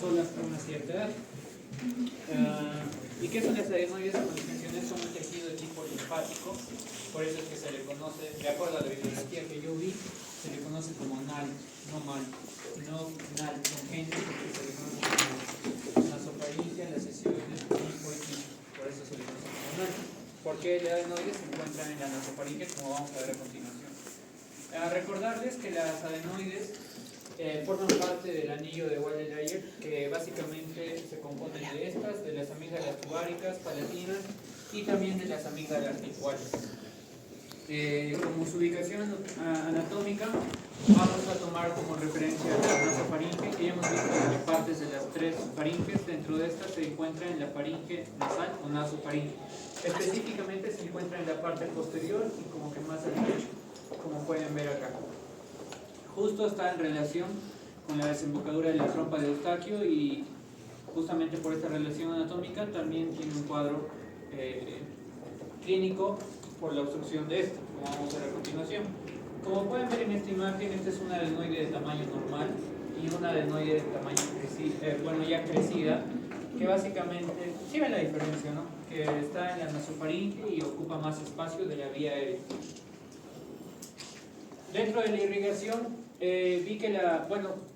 solo hasta una cierta edad. ¿Y qué son las adenoides? Como les mencioné, son un tejido de tipo linfático, por eso es que se le conoce, de acuerdo a la bibliografía que yo vi, se le conoce como NAL, no MAL, no NAL congénito, porque se le conoce como nasofaringia, las sesiones del tipo y por eso se le conoce como NAL, porque la adenoide se encuentra en la nasofaringe, como vamos a ver a continuación. Recordarles que las adenoides forman parte del anillo de Waldeyer, que básicamente se compone de estas, de las amígdalas tubáricas, palatinas y también de las amígdalas linguales. Como su ubicación anatómica, vamos a tomar como referencia la nasofaringe, que ya hemos visto las partes de las tres faringes. Dentro de estas se encuentra en la faringe nasal o nasofaringe. Específicamente se encuentra en la parte posterior y como que más al derecho, como pueden ver acá. Justo está en relación con la desembocadura de la trompa de Eustaquio y justamente por esta relación anatómica también tiene un cuadro clínico por la obstrucción de esto, como vamos a ver a continuación. Como pueden ver en esta imagen, esta es una adenoide de tamaño normal y una adenoide de tamaño ya crecida, que básicamente, sí ven la diferencia, ¿no? Que está en la nasofaringe y ocupa más espacio de la vía aérea. Dentro de la irrigación, vi que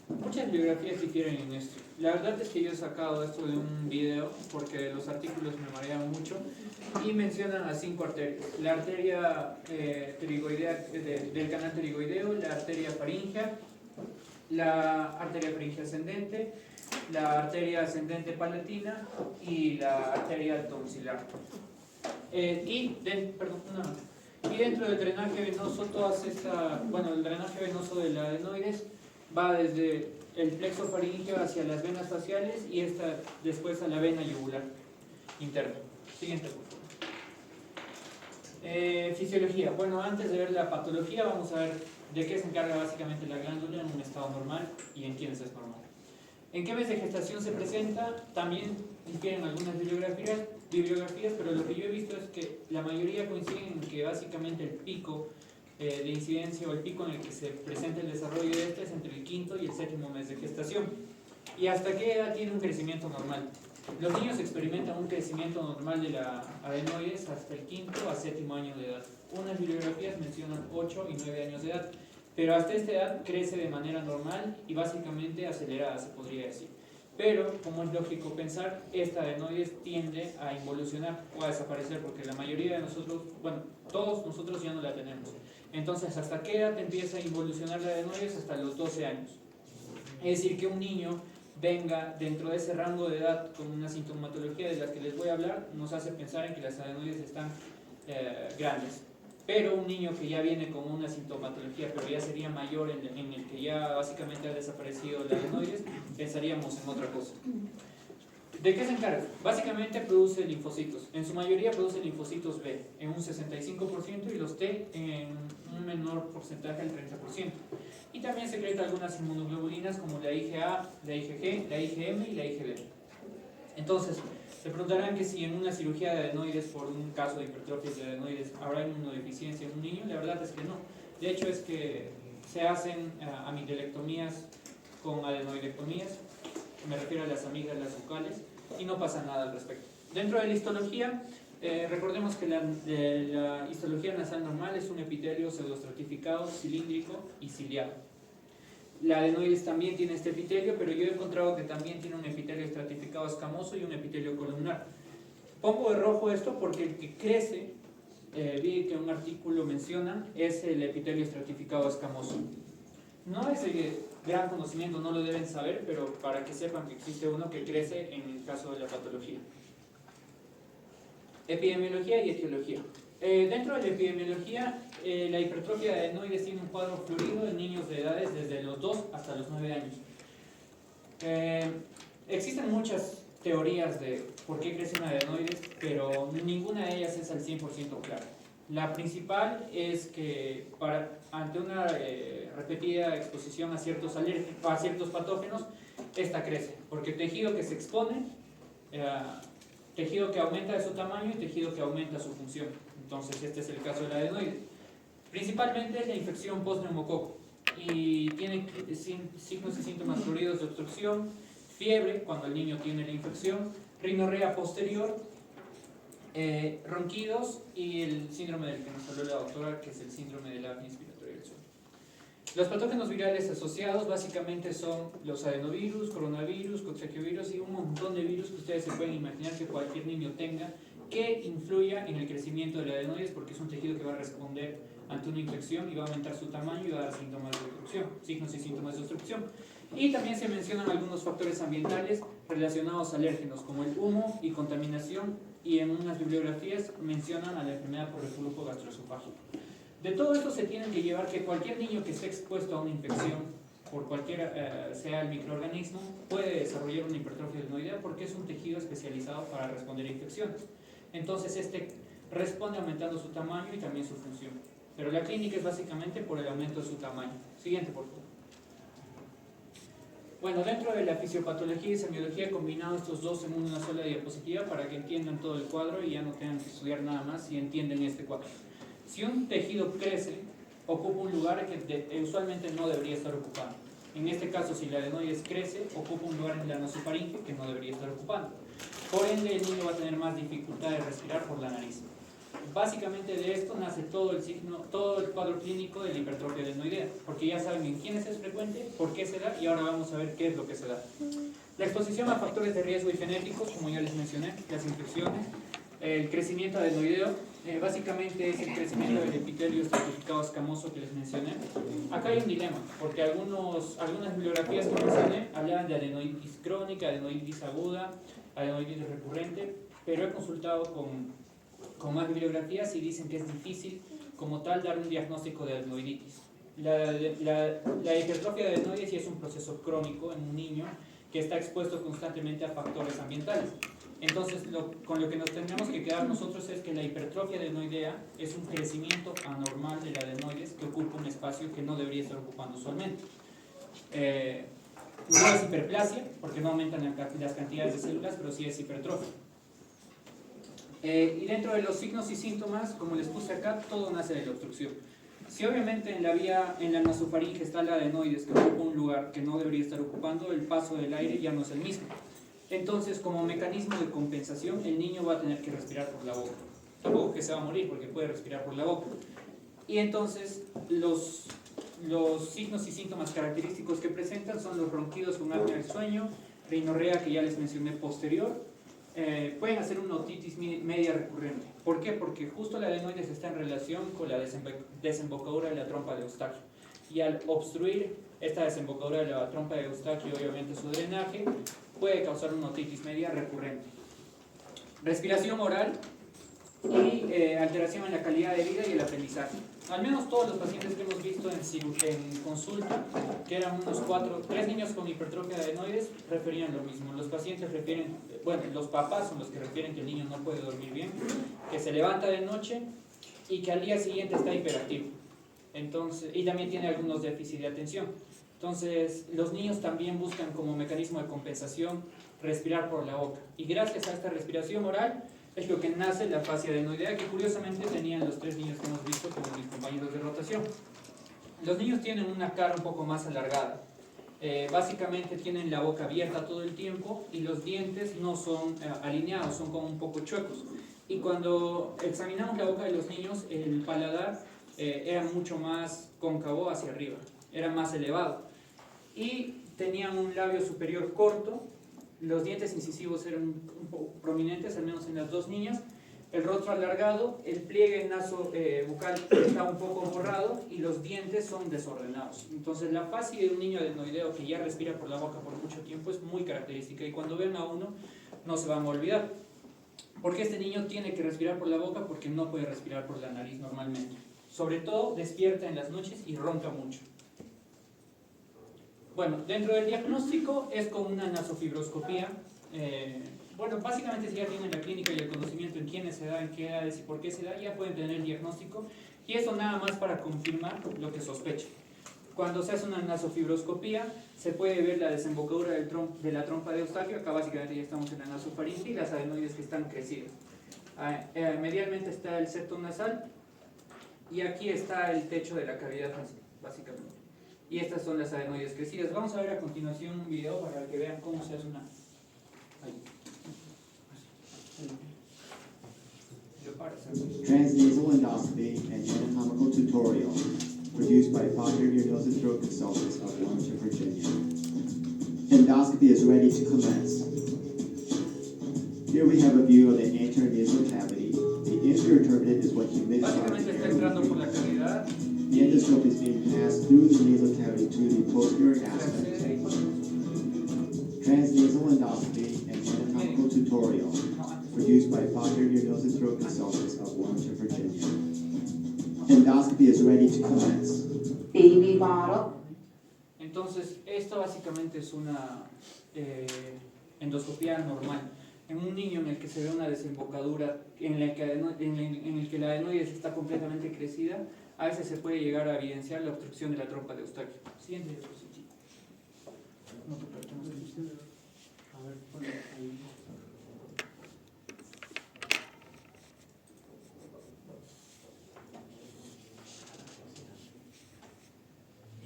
muchas bibliografías difieren en esto. La verdad es que yo he sacado esto de un video porque los artículos me marean mucho y mencionan a 5 arterias. La arteria pterigoidea del canal pterigoideo, la arteria faríngea, la arteria faríngea ascendente, la arteria ascendente palatina y la arteria tonsilar. Y dentro del drenaje venoso, el drenaje venoso de la adenoides va desde el plexo faríngeo hacia las venas faciales y después a la vena yugular interna. Siguiente, por favor. Fisiología. Bueno, antes de ver la patología, vamos a ver de qué se encarga básicamente la glándula en un estado normal y en quiénes es normal. ¿En qué mes de gestación se presenta? También difieren algunas bibliografías, pero lo que yo he visto es que la mayoría coinciden en que básicamente el pico de incidencia o el pico en el que se presenta el desarrollo de este es entre el 5º y el 7º mes de gestación. ¿Y hasta qué edad tiene un crecimiento normal? Los niños experimentan un crecimiento normal de la adenoides hasta el 5º a 7º año de edad. Unas bibliografías mencionan 8 y 9 años de edad, pero hasta esta edad crece de manera normal y básicamente acelerada, se podría decir. Pero, como es lógico pensar, esta adenoides tiende a involucionar o a desaparecer, porque la mayoría de nosotros, todos nosotros ya no la tenemos. Entonces, ¿hasta qué edad empieza a involucionar la adenoides? Hasta los 12 años. Es decir, que un niño venga dentro de ese rango de edad con una sintomatología de la que les voy a hablar, nos hace pensar en que las adenoides están grandes. Pero un niño que ya viene con una sintomatología, pero ya sería mayor, en el que ya básicamente ha desaparecido la adenoides, pensaríamos en otra cosa. ¿De qué se encarga? Básicamente produce linfocitos. En su mayoría produce linfocitos B en un 65% y los T en un menor porcentaje, el 30%. Y también secreta algunas inmunoglobulinas como la IgA, la IgG, la IgM y la IgB. Entonces, se preguntarán que si en una cirugía de adenoides, por un caso de hipertrofia de adenoides, habrá inmunodeficiencia en un niño. La verdad es que no. De hecho, es que se hacen amigelectomías con adenoidectomías, me refiero a las amígdalas bucales, y no pasa nada al respecto. Dentro de la histología, recordemos que la histología nasal normal es un epitelio pseudoestratificado, cilíndrico y ciliado. La adenoides también tiene este epitelio, pero yo he encontrado que también tiene un epitelio estratificado escamoso y un epitelio columnar. Pongo de rojo esto porque el que crece, vi que un artículo menciona, es el epitelio estratificado escamoso. No es de gran conocimiento, no lo deben saber, pero para que sepan que existe uno que crece en el caso de la patología. Epidemiología y etiología. Dentro de la epidemiología, la hipertrofia de adenoides tiene un cuadro florido en niños de edades desde los 2 hasta los 9 años. Existen muchas teorías de por qué crece una adenoides, pero ninguna de ellas es al 100% clara. La principal es que ante una repetida exposición a ciertos patógenos, esta crece, porque el tejido que se expone, tejido que aumenta de su tamaño y tejido que aumenta su función. Entonces este es el caso de la adenoide. Principalmente es la infección post-neumococo y tiene signos y síntomas floridos de obstrucción, fiebre cuando el niño tiene la infección, rinorrea posterior, ronquidos y el síndrome del que nos habló la doctora, que es el síndrome de la apnea inspiratoria del sueño. Los patógenos virales asociados básicamente son los adenovirus, coronavirus, coxsackiovirus y un montón de virus que ustedes se pueden imaginar que cualquier niño tenga que influya en el crecimiento de la adenoides, porque es un tejido que va a responder ante una infección y va a aumentar su tamaño y va a dar síntomas de obstrucción, signos y síntomas de obstrucción. Y también se mencionan algunos factores ambientales relacionados a alérgenos como el humo y contaminación, y en unas bibliografías mencionan a la enfermedad por reflujo gastroesofágico. De todo esto se tiene que llevar que cualquier niño que esté expuesto a una infección por cualquier sea el microorganismo puede desarrollar una hipertrofia adenoidea porque es un tejido especializado para responder a infecciones. Entonces este responde aumentando su tamaño y también su función. Pero la clínica es básicamente por el aumento de su tamaño. Siguiente, por favor. Bueno, dentro de la fisiopatología y semiología he combinado estos dos en una sola diapositiva para que entiendan todo el cuadro y ya no tengan que estudiar nada más si entienden este cuadro. Si un tejido crece, ocupa un lugar que usualmente no debería estar ocupando. En este caso, si la adenoides crece, ocupa un lugar en la nasofaringe que no debería estar ocupando. Por ende, el niño va a tener más dificultad de respirar por la nariz. Básicamente de esto nace todo el cuadro clínico de la hipertrofia adenoidea, porque ya saben en quiénes es frecuente, por qué se da y ahora vamos a ver qué es lo que se da. La exposición a factores de riesgo y genéticos, como ya les mencioné, las infecciones, el crecimiento adenoideo, básicamente es el crecimiento del epitelio estratificado escamoso que les mencioné. Acá hay un dilema, porque algunas bibliografías que mencioné hablaban de adenoiditis crónica, adenoiditis aguda, adenoiditis recurrente, pero he consultado con más bibliografías y dicen que es difícil como tal dar un diagnóstico de adenoiditis. La hipertrofia de adenoides sí es un proceso crónico en un niño que está expuesto constantemente a factores ambientales. Entonces, con lo que nos tendremos que quedar nosotros es que la hipertrofia adenoidea es un crecimiento anormal de la adenoides que ocupa un espacio que no debería estar ocupando usualmente. No es hiperplasia, porque no aumentan las cantidades de células, pero sí es hipertrofia. Y dentro de los signos y síntomas, como les puse acá, todo nace de la obstrucción. Si obviamente en la nasofaringe está la adenoides que ocupa un lugar que no debería estar ocupando, el paso del aire ya no es el mismo. Entonces, como mecanismo de compensación, el niño va a tener que respirar por la boca. Tampoco que se va a morir porque puede respirar por la boca. Y entonces, los signos y síntomas característicos que presentan son los ronquidos con apnea del sueño, rinorrea que ya les mencioné posterior, pueden hacer una otitis media recurrente. ¿Por qué? Porque justo la adenoides está en relación con la desembocadura de la trompa de Eustaquio. Y al obstruir esta desembocadura de la trompa de Eustaquio, obviamente su drenaje, puede causar una otitis media recurrente. Respiración oral y alteración en la calidad de vida y el aprendizaje. Al menos todos los pacientes que hemos visto en consulta, que eran unos 3 niños con hipertrofia de adenoides, referían lo mismo. Los pacientes refieren, bueno, los papás son los que refieren que el niño no puede dormir bien, que se levanta de noche y que al día siguiente está hiperactivo. Entonces, y también tiene algunos déficits de atención. Entonces, los niños también buscan como mecanismo de compensación respirar por la boca. Y gracias a esta respiración oral es lo que nace la fascia adenoidea, que curiosamente tenían los 3 niños que hemos visto como mis compañeros de rotación. Los niños tienen una cara un poco más alargada. Básicamente tienen la boca abierta todo el tiempo y los dientes no son alineados, son como un poco chuecos. Y cuando examinamos la boca de los niños, el paladar era mucho más cóncavo hacia arriba, era más elevado. Y tenían un labio superior corto, los dientes incisivos eran un poco prominentes, al menos en las 2 niñas, el rostro alargado, el pliegue bucal está un poco borrado y los dientes son desordenados. Entonces la fascia de un niño adenoideo que ya respira por la boca por mucho tiempo es muy característica y cuando ven a uno no se van a olvidar. Porque este niño tiene que respirar por la boca porque no puede respirar por la nariz normalmente. Sobre todo despierta en las noches y ronca mucho. Bueno, dentro del diagnóstico es con una nasofibroscopía. Bueno, básicamente si ya tienen la clínica y el conocimiento en quiénes se da, en qué edades y por qué se da, ya pueden tener el diagnóstico. Y eso nada más para confirmar lo que sospechan. Cuando se hace una nasofibroscopía, se puede ver la desembocadura de la trompa de Eustaquio. Acá básicamente ya estamos en la nasofaringe y las adenoides que están crecidas. Medialmente está el septo nasal y aquí está el techo de la cavidad nasal, básicamente. y estas son las adenoides crecidas. Vamos a ver a continuación un video para que vean cómo se hace una... Transnasal endoscopy and anatomical tutorial produced by Fokker Ear, Nose and Throat Consultants of Wilmington, Virginia. Endoscopy is ready to commence. Here we have a view of the anterior nasal cavity. The inferior turbinate is what humidifies Básicamente the está air. entrando por la cavidad. The endoscope is being passed through the nasal cavity to the posterior aspect. Transnasal endoscopy and anatomical tutorial produced by Fokker Ear, Nose and Throat Consultants of Wilmington, Virginia. Endoscopy is ready to commence. Baby model. Entonces, esto básicamente es una endoscopía normal. En un niño en el que se ve una desembocadura, en el que la adenoides está completamente crecida, a veces se puede llegar a evidenciar la obstrucción de la trompa de Eustaquio. Siguiente diapositiva. No te preocupes. A ver, ponle ahí.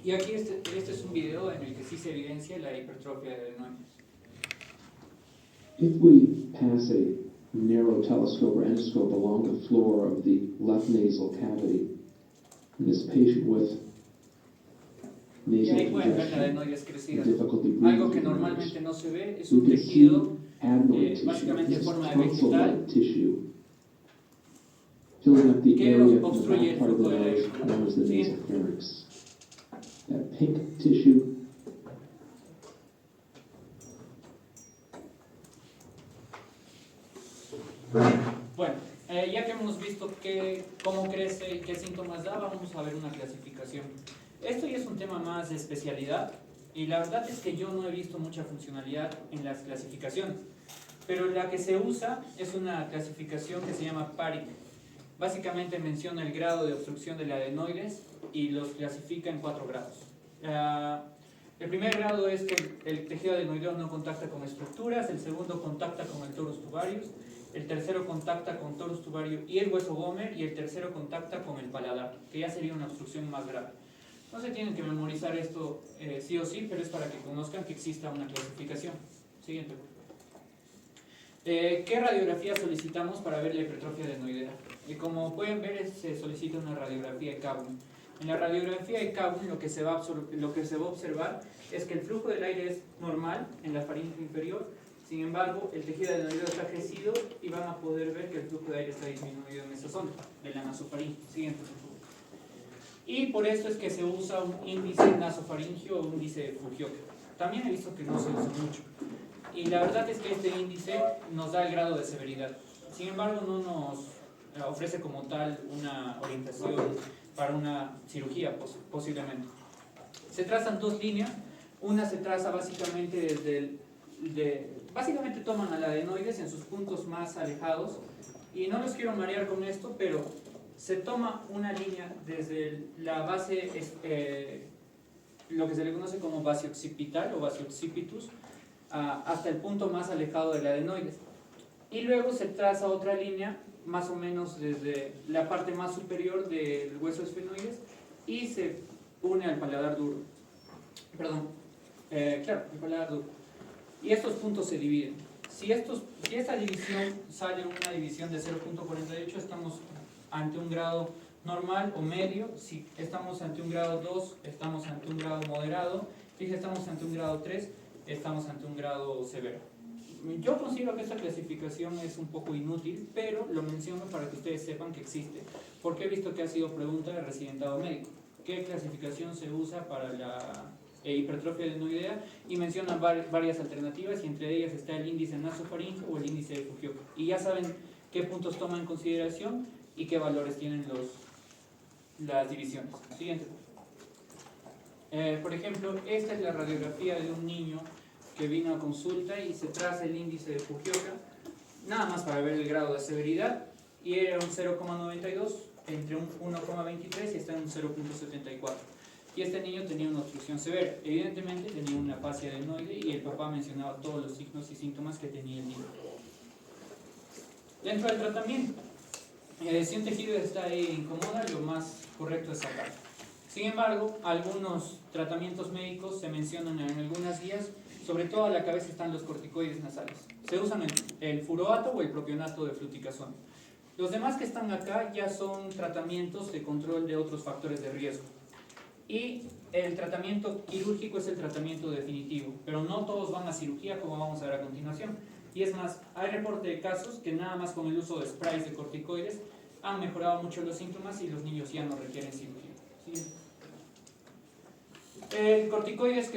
Y aquí este es un video en el que sí se evidencia la hipertrofia de adenoides. If we pass a narrow telescope or endoscope along the floor of the left nasal cavity in this patient with Y nasal ahí pueden ver la congestion adenoides and crecidas. difficulty Algo que breathing, normalmente no se ve es we un can see tejido adenoid tissue. básicamente en This is forma de tonsil-like vegetal tissue filling up the que area in the obstruye el back part of the flujo del nose aire. known as the Sí. nasopharynx. That pink tissue Bueno, ya que hemos visto cómo crece y qué síntomas da, vamos a ver una clasificación. Esto ya es un tema más de especialidad y la verdad es que yo no he visto mucha funcionalidad en las clasificaciones, pero la que se usa es una clasificación que se llama PARIC. Básicamente menciona el grado de obstrucción de la adenoides y los clasifica en 4 grados. El primer grado es que el tejido adenoideo no contacta con estructuras, el segundo contacta con el torus tubarius, el tercero contacta con torus tubario y el hueso Gomer, y el tercero contacta con el paladar, que ya sería una obstrucción más grave. No se tienen que memorizar esto sí o sí, pero es para que conozcan que exista una clasificación. Siguiente. ¿Qué radiografía solicitamos para ver la hipertrofia adenoidea? Como pueden ver, se solicita una radiografía de Kabun. En la radiografía de Kabun lo que se va a observar es que el flujo del aire es normal en la faringe inferior. Sin embargo, el tejido adenoideo está crecido y van a poder ver que el flujo de aire está disminuido en esa zona de la nasofaringe. Siguiente. Y por eso es que se usa un índice nasofaringio o un índice de Fujioka. También he visto que no se usa mucho. Y la verdad es que este índice nos da el grado de severidad. Sin embargo, no nos ofrece como tal una orientación para una cirugía posiblemente. Se trazan 2 líneas. Una se traza básicamente básicamente toman a la adenoides en sus puntos más alejados, y no los quiero marear con esto, pero se toma una línea desde la base, lo que se le conoce como base occipital o base occipitus, hasta el punto más alejado de la adenoides, y luego se traza otra línea más o menos desde la parte más superior del hueso esfenoides y se une al paladar duro. Perdón, claro, el paladar duro. Y estos puntos se dividen. Si esta división sale una división de 0.48, estamos ante un grado normal o medio. Si estamos ante un grado 2, estamos ante un grado moderado. Y si estamos ante un grado 3, estamos ante un grado severo. Yo considero que esta clasificación es un poco inútil, pero lo menciono para que ustedes sepan que existe, porque he visto que ha sido pregunta de residentado médico. ¿Qué clasificación se usa para la hipertrofia adenoidea? Y mencionan varias alternativas, y entre ellas está el índice nasofaringeo o el índice de Fujioka. Y ya saben qué puntos toman en consideración y qué valores tienen las divisiones. Siguiente. Por ejemplo, esta es la radiografía de un niño que vino a consulta y se traza el índice de Fujioka, nada más para ver el grado de severidad, y era un 0,92 entre un 1,23 y está en un 0,74. Y este niño tenía una obstrucción severa. Evidentemente tenía una afasia adenoide y el papá mencionaba todos los signos y síntomas que tenía el niño. Dentro del tratamiento, si un tejido está ahí incomoda, lo más correcto es sacarlo. Sin embargo, algunos tratamientos médicos se mencionan en algunas guías, sobre todo a la cabeza están los corticoides nasales. Se usan el furoato o el propionato de fluticasona. Los demás que están acá ya son tratamientos de control de otros factores de riesgo. Y el tratamiento quirúrgico es el tratamiento definitivo, pero no todos van a cirugía, como vamos a ver a continuación. Y es más, hay reporte de casos que nada más con el uso de sprays de corticoides han mejorado mucho los síntomas y los niños ya no requieren cirugía. ¿Sí? El corticoides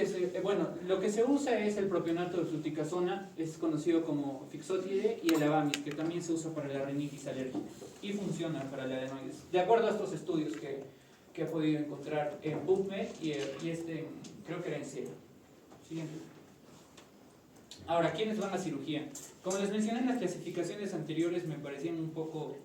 lo que se usa es el propionato de fluticasona, es conocido como Fixotide, y el Avamis, que también se usa para la rinitis alérgica y funciona para la adenoides. De acuerdo a estos estudios que he podido encontrar en PubMed y creo que era en SEA. Siguiente. Ahora, ¿quiénes van a cirugía? Como les mencioné en las clasificaciones anteriores, me parecían un poco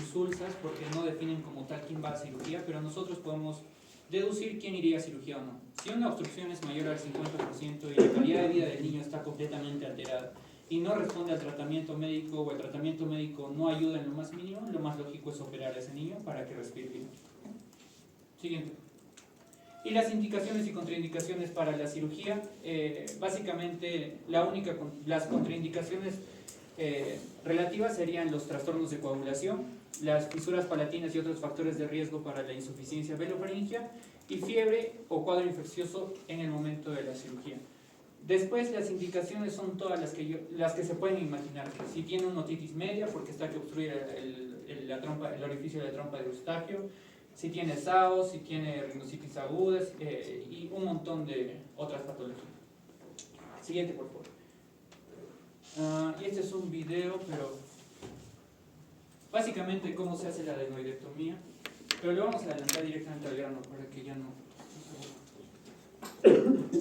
insulsas porque no definen como tal quién va a cirugía, pero nosotros podemos deducir quién iría a cirugía o no. Si una obstrucción es mayor al 50% y la calidad de vida del niño está completamente alterada y no responde al tratamiento médico o el tratamiento médico no ayuda en lo más mínimo, lo más lógico es operar a ese niño para que respire bien. Siguiente. Y las indicaciones y contraindicaciones para la cirugía, básicamente las contraindicaciones relativas serían los trastornos de coagulación, las fisuras palatinas y otros factores de riesgo para la insuficiencia velofaríngea y fiebre o cuadro infeccioso en el momento de la cirugía. Después las indicaciones son todas las que se pueden imaginar. Si tiene una otitis media porque está que obstruye el orificio de la trompa de Eustaquio, si tiene SAO, si tiene rhinositis aguda y un montón de otras patologías. Siguiente, por favor. Y este es un video, pero básicamente cómo se hace la adenoidectomía, pero lo vamos a adelantar directamente al grano para que ya no...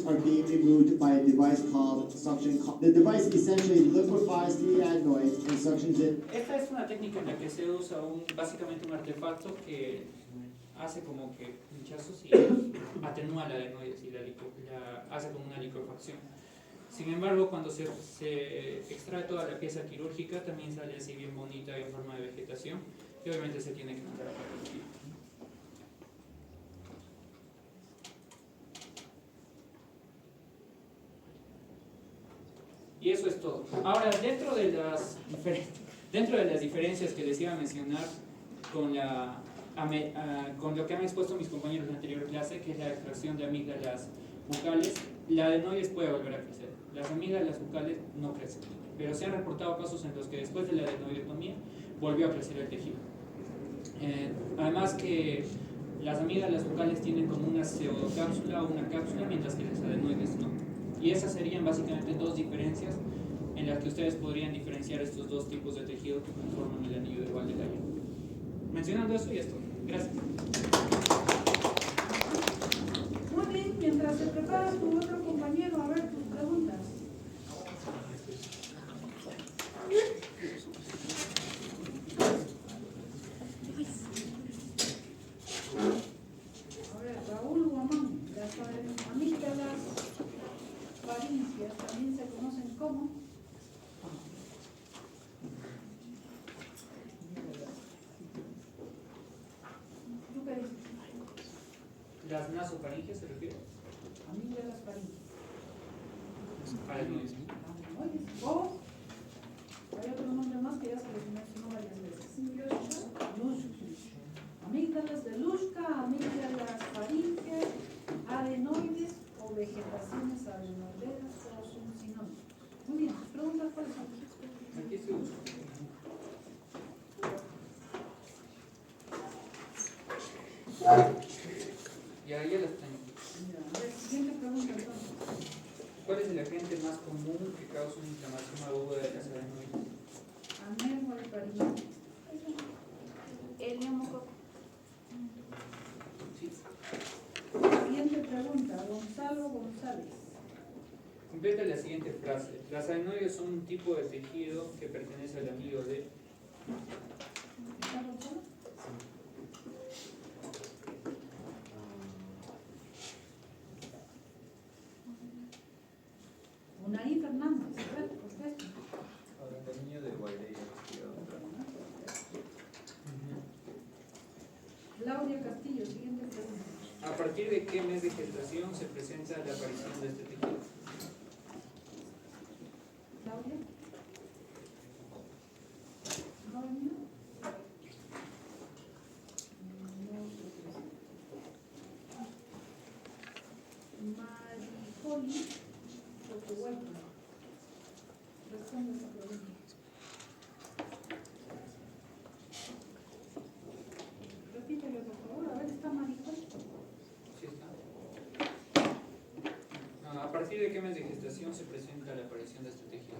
Are being removed by a device called suction. The device essentially liquefies the adenoid and suctions it. Esta es una técnica en la que se usa básicamente un artefacto que hace como que pinchazos y atenúa la adenoides y la hace como una liquefacción. Sin embargo, cuando se extrae toda la pieza quirúrgica, también sale así bien bonita en forma de vegetación y obviamente se tiene que mandar a patología. Y eso es todo. Ahora, dentro de las diferencias que les iba a mencionar con lo que han expuesto mis compañeros en la anterior clase, que es la extracción de amígdalas bucales, la adenoides puede volver a crecer. Las amígdalas bucales no crecen, pero se han reportado casos en los que después de la adenoidectomía volvió a crecer el tejido. Además que las amígdalas bucales tienen como una pseudocápsula o una cápsula, mientras que las adenoides no. Y esas serían básicamente dos diferencias en las que ustedes podrían diferenciar estos dos tipos de tejido que conforman el anillo de Waldeck-Gallier. Mencionando eso y esto. Gracias. Muy bien, mientras se prepara tu otro compañero, a ver tus preguntas. A ver, Raúl Guamán, las amígdalas faringias también se conocen como... ¿Tú qué dices? ¿Las nasofaringes se refiere? Amígdalas faringias. Adenoides. Adenoides. O hay otro nombre más que ya se les mencionó varias veces. Amígdalas de Luschka, amígdalas faringias, adenoides o vegetaciones adenoideas, todos son sinónimos. Muy bien, preguntas cuáles son. Aquí se usa. Ya las tengo. A ver, siguiente pregunta entonces. ¿Cuál es el agente más común que causa una inflamación aguda de las adenoides? Amemoalfaringitis. El neumococo. Sí. Siguiente pregunta, Gonzalo González. Completa la siguiente frase. Las adenoides son un tipo de tejido que pertenece al anillo de... ¿Está Gonzalo? Unai Fernández, a ver, contesta. El niño de Waldeck. Claudia Castillo, siguiente pregunta. ¿A partir de qué mes de gestación se presenta la aparición de este tejido? Claudia. ¿No ha venido? No se presenta. Maricoli Sotohuayca. Responde a esa pregunta. Repítelo, por favor. A ver, ¿está Maricoli? Sí está. ¿A partir de qué mes de gestación se presenta la aparición de este tejido?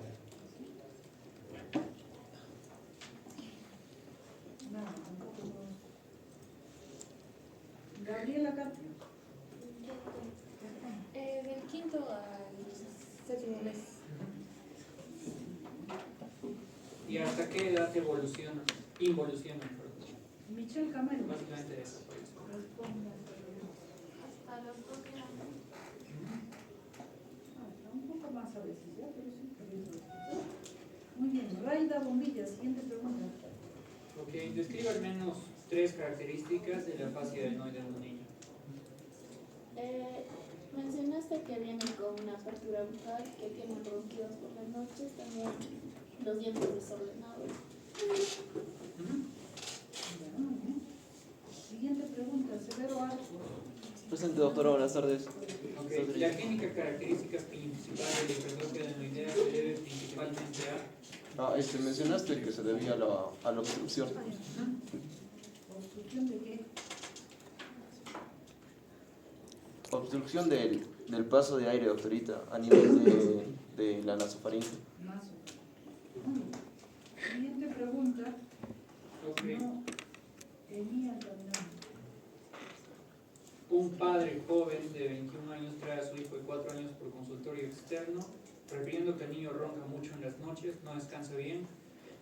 Nada, tampoco. Gabriela Carpio. Del quinto al séptimo mes. ¿Y hasta qué edad evoluciona? Involuciona, perdón. Michelle Camelo. Básicamente eso. Responde a esta pregunta. Hasta los 12 años. Está un poco más a veces, ¿ya? Pero sí, pero eso. Muy bien, Raida Bombilla, siguiente pregunta. Ok, describe al menos 3 características de la fascia adenoide de un niño. Mencionaste que viene con una apertura bucal, que tiene ronquidos por las noches, también los dientes desordenados. Ya, muy bien. Siguiente pregunta, Severo Arcos. Presente, doctora, buenas tardes. Ok, la clínica característica principal de la hipertrofia adenoidea se debe principalmente a... Mencionaste que se debía a la obstrucción. ¿Obstrucción de qué? Obstrucción del paso de aire, doctorita, a nivel de la nasofaringe. Más o menos. Siguiente pregunta. Ok, No tenía caminando. un padre joven de 21 años trae a su hijo de 4 años por consultorio externo, refiriendo que el niño ronca mucho en las noches, no descansa bien,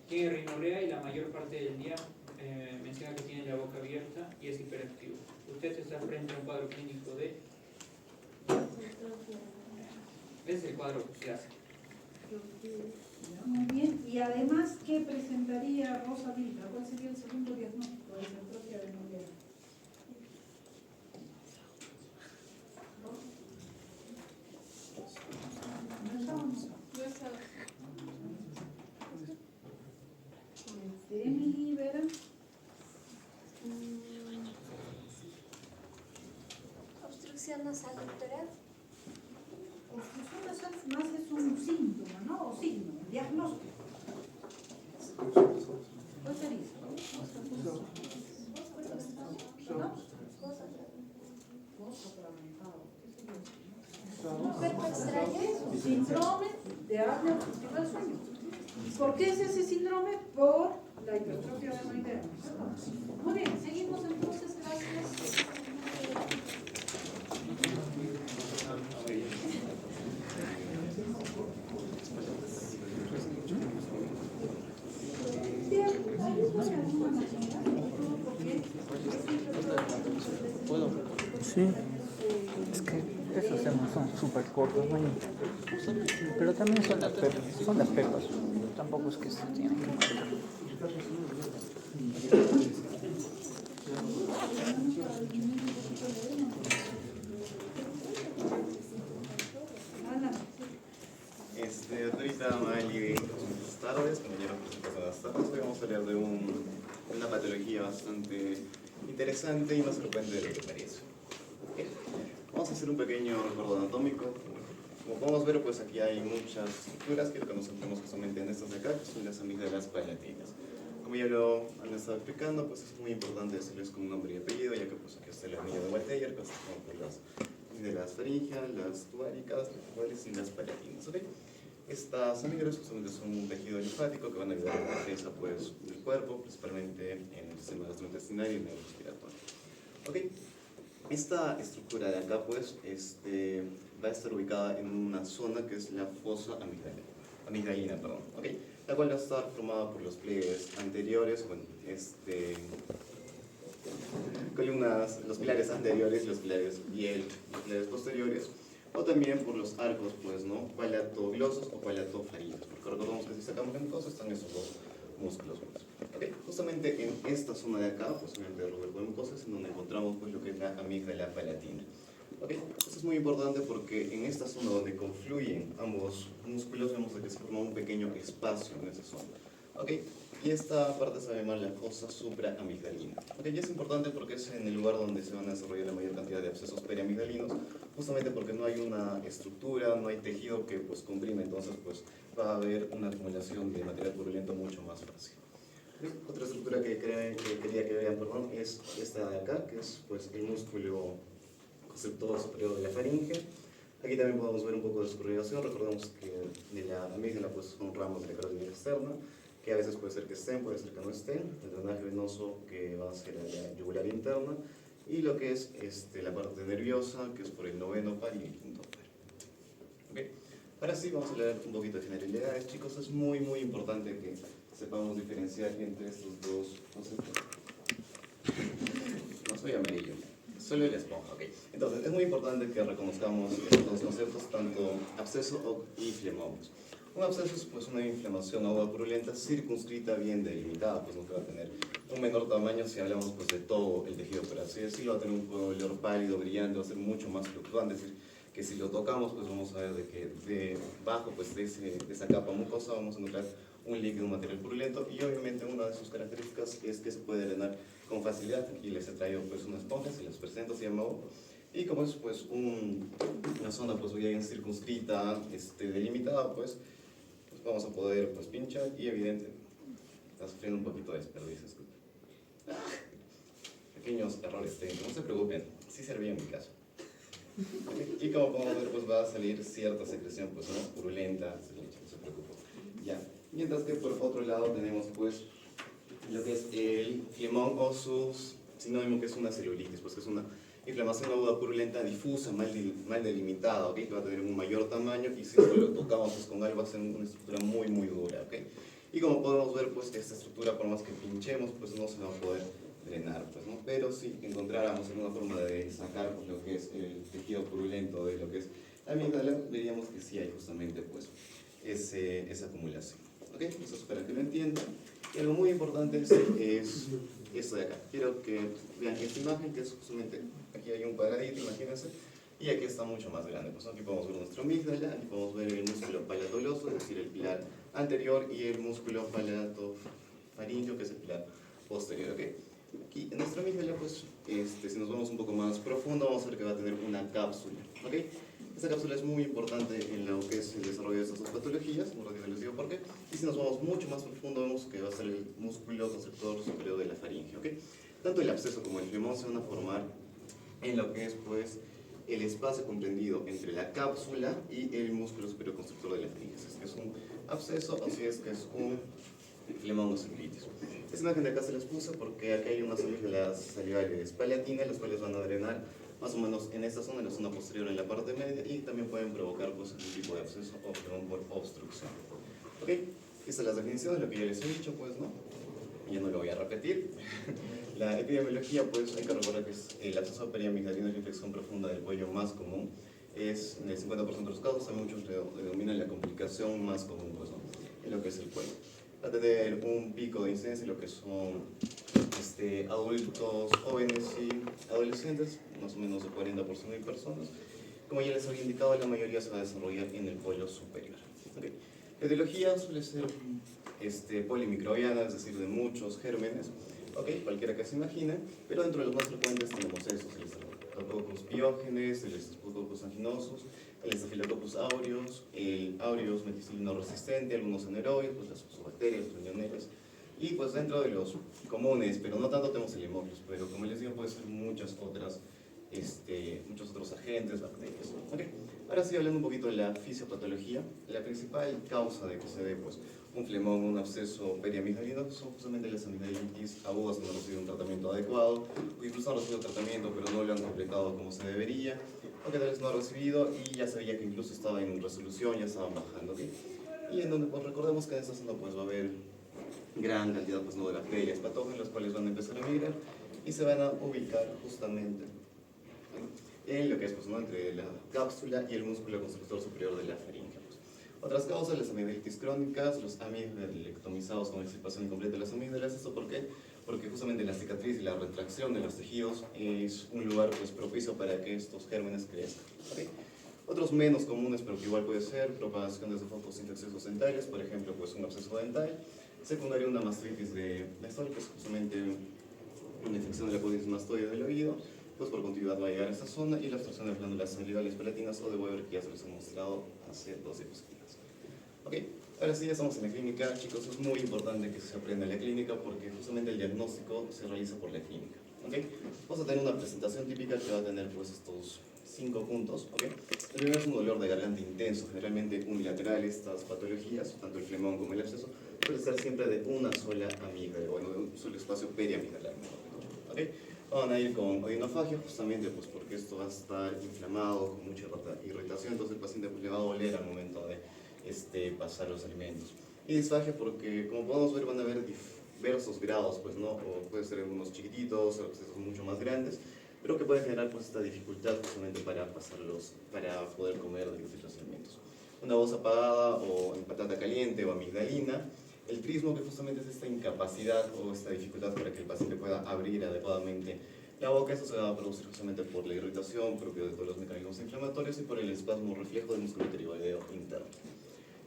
tiene rinorrea y la mayor parte del día menciona que tiene la boca abierta y es hiperactivo. Usted está frente a un cuadro clínico de... Ese es el cuadro clásico. Ya, muy bien. Y además, ¿qué presentaría Rosa Vilca? ¿Cuál sería el segundo diagnóstico de hipertrofia adenoidea? ¿No estábamos? Emily Vera. Obstrucción nasal, doctora. Obstrucción nasal más es un síntoma, ¿no? O signo, diagnóstico. ¿Cuál sería? ¿No? Gozo atragantado. Cuerpo extraño. Síndrome de apnea obstructiva del sueño. ¿Por qué es ese síndrome? Por la hipertrofia adenoidea. Muy bien, seguimos entonces, gracias. ¿Puedo? Sí, es que esos temas son súper cortos, ¿no? Pero también son las pepas, tampoco es que se tienen que marcar. Ana, Ahorita Mali, buenas tardes, compañeros, buenas tardes. Hoy vamos a hablar de una patología bastante interesante y más frecuente de lo que parece. Ok. Vamos a hacer un pequeño recuerdo anatómico. Como podemos ver, pues aquí hay muchas estructuras que nos centramos justamente en estas de acá, que son las amígdalas palatinas. Como ya lo han estado explicando, pues es muy importante decirles con nombre y apellido, ya que pues aquí está el anillo de Walteyer, que está con las amígdalas faringeas, las tubáricas, las tubales y las palatinas. ¿Okay? Estas amígdalas justamente son un tejido linfático que van a ayudar a la defensa pues, del cuerpo, principalmente en el sistema gastrointestinal y en el respiratorio. ¿Okay? Esta estructura de acá pues va a estar ubicada en una zona que es la fosa amigdalina, ¿okay? La cual va a estar formada por los pliegues anteriores, bueno, columnas, los pilares anteriores, los pilares biel, los pilares posteriores, o también por los arcos, pues, ¿no? Palatoglosos o palatofaringeos, porque recordamos que si sacamos la mucosa están esos dos músculos, ¿ok? justamente en esta zona de acá, pues en el de mucosa, es en donde encontramos pues lo que es la amígdala palatina. ¿Okay? Esto es muy importante porque en esta zona donde confluyen ambos músculos vemos que se forma un pequeño espacio en esa zona. ¿Okay? Y esta parte se va a llamar la fosa supraamigdalina. ¿Okay? Y es importante porque es en el lugar donde se van a desarrollar la mayor cantidad de abscesos periamigdalinos, justamente porque no hay una estructura, no hay tejido que pues comprime, entonces pues va a haber una acumulación de material purulento mucho más fácil. Otra estructura que quería que vean, perdón, es esta de acá, que es pues el músculo conceptor superior de la faringe. Aquí también podemos ver un poco de su correlación. Recordemos que de la amígdala pues, son ramos de la cartilagina externa, que a veces puede ser que estén, puede ser que no estén. El drenaje venoso que va a ser la yugular interna. Y lo que es la parte nerviosa, que es por el noveno par y el quinto par. ¿Okay? Ahora sí, vamos a leer un poquito de generalidades. Chicos, es muy importante que sepamos diferenciar entre estos dos conceptos. No soy amarillo. Solo el esponja, ok. Entonces, es muy importante que reconozcamos estos dos conceptos, tanto absceso y flemón. Un absceso es pues, una inflamación aguda purulenta circunscrita, bien delimitada, pues no va a tener un menor tamaño si hablamos pues, de todo el tejido, por así decirlo, va a tener un color pálido, brillante, va a ser mucho más fluctuante, es decir, que si lo tocamos, pues vamos a ver de que debajo pues, de esa capa mucosa vamos a encontrar un líquido, un material purulento, y obviamente una de sus características es que se puede drenar con facilidad. Aquí les he traído pues una esponja, se las presento, se llama O. Y como es pues una zona pues bien circunscrita, delimitada, pues vamos a poder pues pinchar y evidente, está sufriendo un poquito de desperdicio. Pequeños errores técnicos, no se preocupen, sí servía en mi caso. Y como podemos ver pues va a salir cierta secreción pues no purulenta, no se preocupen. Ya. Mientras que por otro lado tenemos pues lo que es el flemón o su sinónimo, que es una celulitis, pues que es una inflamación aguda purulenta difusa, mal delimitada, ¿okay? Que va a tener un mayor tamaño y si lo tocamos pues, con algo va a ser una estructura muy dura, ¿okay? Y como podemos ver pues esta estructura por más que pinchemos pues no se va a poder drenar, pues, ¿no? Pero si encontráramos alguna forma de sacar pues, lo que es el tejido purulento de lo que es la amígdala, veríamos que sí hay justamente pues esa acumulación. ¿Okay? Eso es para que lo entiendan. Y algo muy importante es esto de acá. Quiero que vean esta imagen, que es justamente, aquí hay un cuadradito, imagínense, y aquí está mucho más grande. Pues aquí podemos ver nuestra amígdala, aquí podemos ver el músculo palatoloso, es decir, el pilar anterior, y el músculo palatofaríngeo, que es el pilar posterior. ¿Okay? Aquí en nuestra amígdala, pues, si nos vamos un poco más profundo, vamos a ver que va a tener una cápsula. ¿Okay? Esta cápsula es muy importante en lo que es el desarrollo de estas dos patologías, un ratito les digo por qué. Y si nos vamos mucho más profundo, vemos que va a ser el músculo conceptor superior de la faringe. ¿Okay? Tanto el absceso como el flemón se van a formar en lo que es pues, el espacio comprendido entre la cápsula y el músculo superior conceptor de la faringe. Si es que es un absceso o si es que es un flemón o celulitis. Esta imagen de acá se las puse porque acá hay unas amígdalas salivales palatinas, las cuales van a drenar más o menos en esta zona, en la zona posterior, en la parte media, y también pueden provocar pues, algún tipo de absceso o flemón por obstrucción. ¿Ok? Esta es la definición de lo que ya les he dicho, pues, ¿no? Ya no lo voy a repetir. La epidemiología, pues, hay que recordar que es el absceso periamigdalino y la infección profunda del cuello más común. Es en el 50% de los casos, hay muchos le denominan la complicación más común, pues, ¿no? En lo que es el cuello. Va a tener un pico de incidencia en lo que son adultos jóvenes y adolescentes, más o menos de 40% de personas. Como ya les había indicado, la mayoría se va a desarrollar en el polo superior. ¿Okay? La etiología suele ser polimicrobiana, es decir, de muchos gérmenes, ¿okay? Cualquiera que se imagine, pero dentro de los más frecuentes tenemos esos, el Staphylococcus piógenes, el Staphylococcus anginosus, el Staphylococcus aureus, el aureus meticilino resistente, algunos anaerobios, pues las bacterias, los legionelas. Y pues dentro de los comunes, pero no tanto tenemos el Haemophilus, pero como les digo puede ser muchos otros agentes, bacterias. ¿Okay? Ahora sí, hablando un poquito de la fisiopatología, la principal causa de que se dé pues, un flemón, un absceso periamigdalino son justamente las amigdalitis agudas que no han recibido un tratamiento adecuado, o incluso han recibido tratamiento pero no lo han completado como se debería, o que tal vez no ha recibido y ya sabía que incluso estaba en resolución, ya estaban bajando. ¿Okay? Y en donde pues recordemos que en esta zona pues va a haber gran cantidad pues, ¿no? de bacterias, patógenos, los cuales van a empezar a migrar y se van a ubicar justamente en lo que es pues, ¿no? entre la cápsula y el músculo constrictor superior de la faringe. Pues. Otras causas, las amigdalitis crónicas, los amigelectomizados con extirpación incompleta de las amígdalas. ¿Esto por qué? Porque justamente la cicatriz y la retracción de los tejidos es un lugar pues, propicio para que estos gérmenes crezcan. ¿Okay? Otros menos comunes, pero que igual puede ser, propagación de focos infecciosos dentales, por ejemplo, pues un absceso dental. Secundario, una mastitis de sol, que es justamente una infección de la coditis mastoide del oído, pues por continuidad va a llegar a esta zona, y la obstrucción de glándulas salivales palatinas o de Weber, que ya se les he mostrado hace 2 diapositivas. Ok, ahora sí, ya estamos en la clínica, chicos. Es muy importante que se aprenda en la clínica porque justamente el diagnóstico se realiza por la clínica. Ok, vamos a tener una presentación típica que va a tener pues estos 5 puntos. Ok, el primero es un dolor de garganta intenso, generalmente unilateral. Estas patologías, tanto el flemón como el absceso, puede ser siempre de una sola amígdala, bueno, de un solo espacio periamigdalar. Okay. Van a ir con odinofagia, justamente pues porque esto va a estar inflamado, con mucha irritación, entonces el paciente pues, le va a doler al momento de pasar los alimentos. Y disfagia porque, como podemos ver, van a haber diversos grados, pues, ¿no? O puede ser unos chiquititos, abscesos mucho más grandes, pero que puede generar pues, esta dificultad justamente para poder comer de los alimentos. Una voz apagada o en patata caliente o amigdalina. El trismo, que justamente es esta incapacidad o esta dificultad para que el paciente pueda abrir adecuadamente la boca. Eso se va a producir justamente por la irritación propia de todos los mecanismos inflamatorios y por el espasmo reflejo del músculo pterigoideo interno.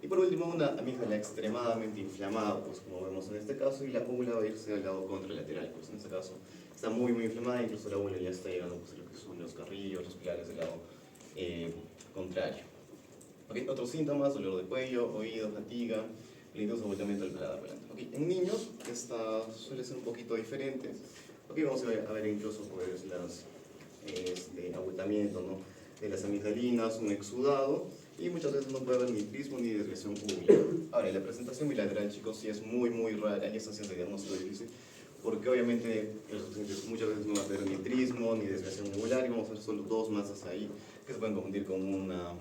Y por último, una amígdala extremadamente inflamada, pues como vemos en este caso, y la úvula va a irse al lado contralateral, pues en este caso está muy inflamada, incluso la úvula ya está llegando pues, a lo que son los carrillos, los pilares del lado contrario. Okay. Otros síntomas: dolor de cuello, oído, fatiga, incluso abultamiento del paladar blando. Okay. En niños, esta suele ser un poquito diferente. Okay, vamos a ver incluso pues, abultamiento, ¿no? de las amigdalinas, un exudado, y muchas veces no puede haber ni trismo ni desviación uvular. Ahora, la presentación bilateral, chicos, sí es muy rara, y esta sí es de diagnóstico difícil, porque obviamente los pacientes muchas veces no van a tener ni trismo ni desviación uvular, y vamos a ver solo 2 masas ahí que se pueden confundir con una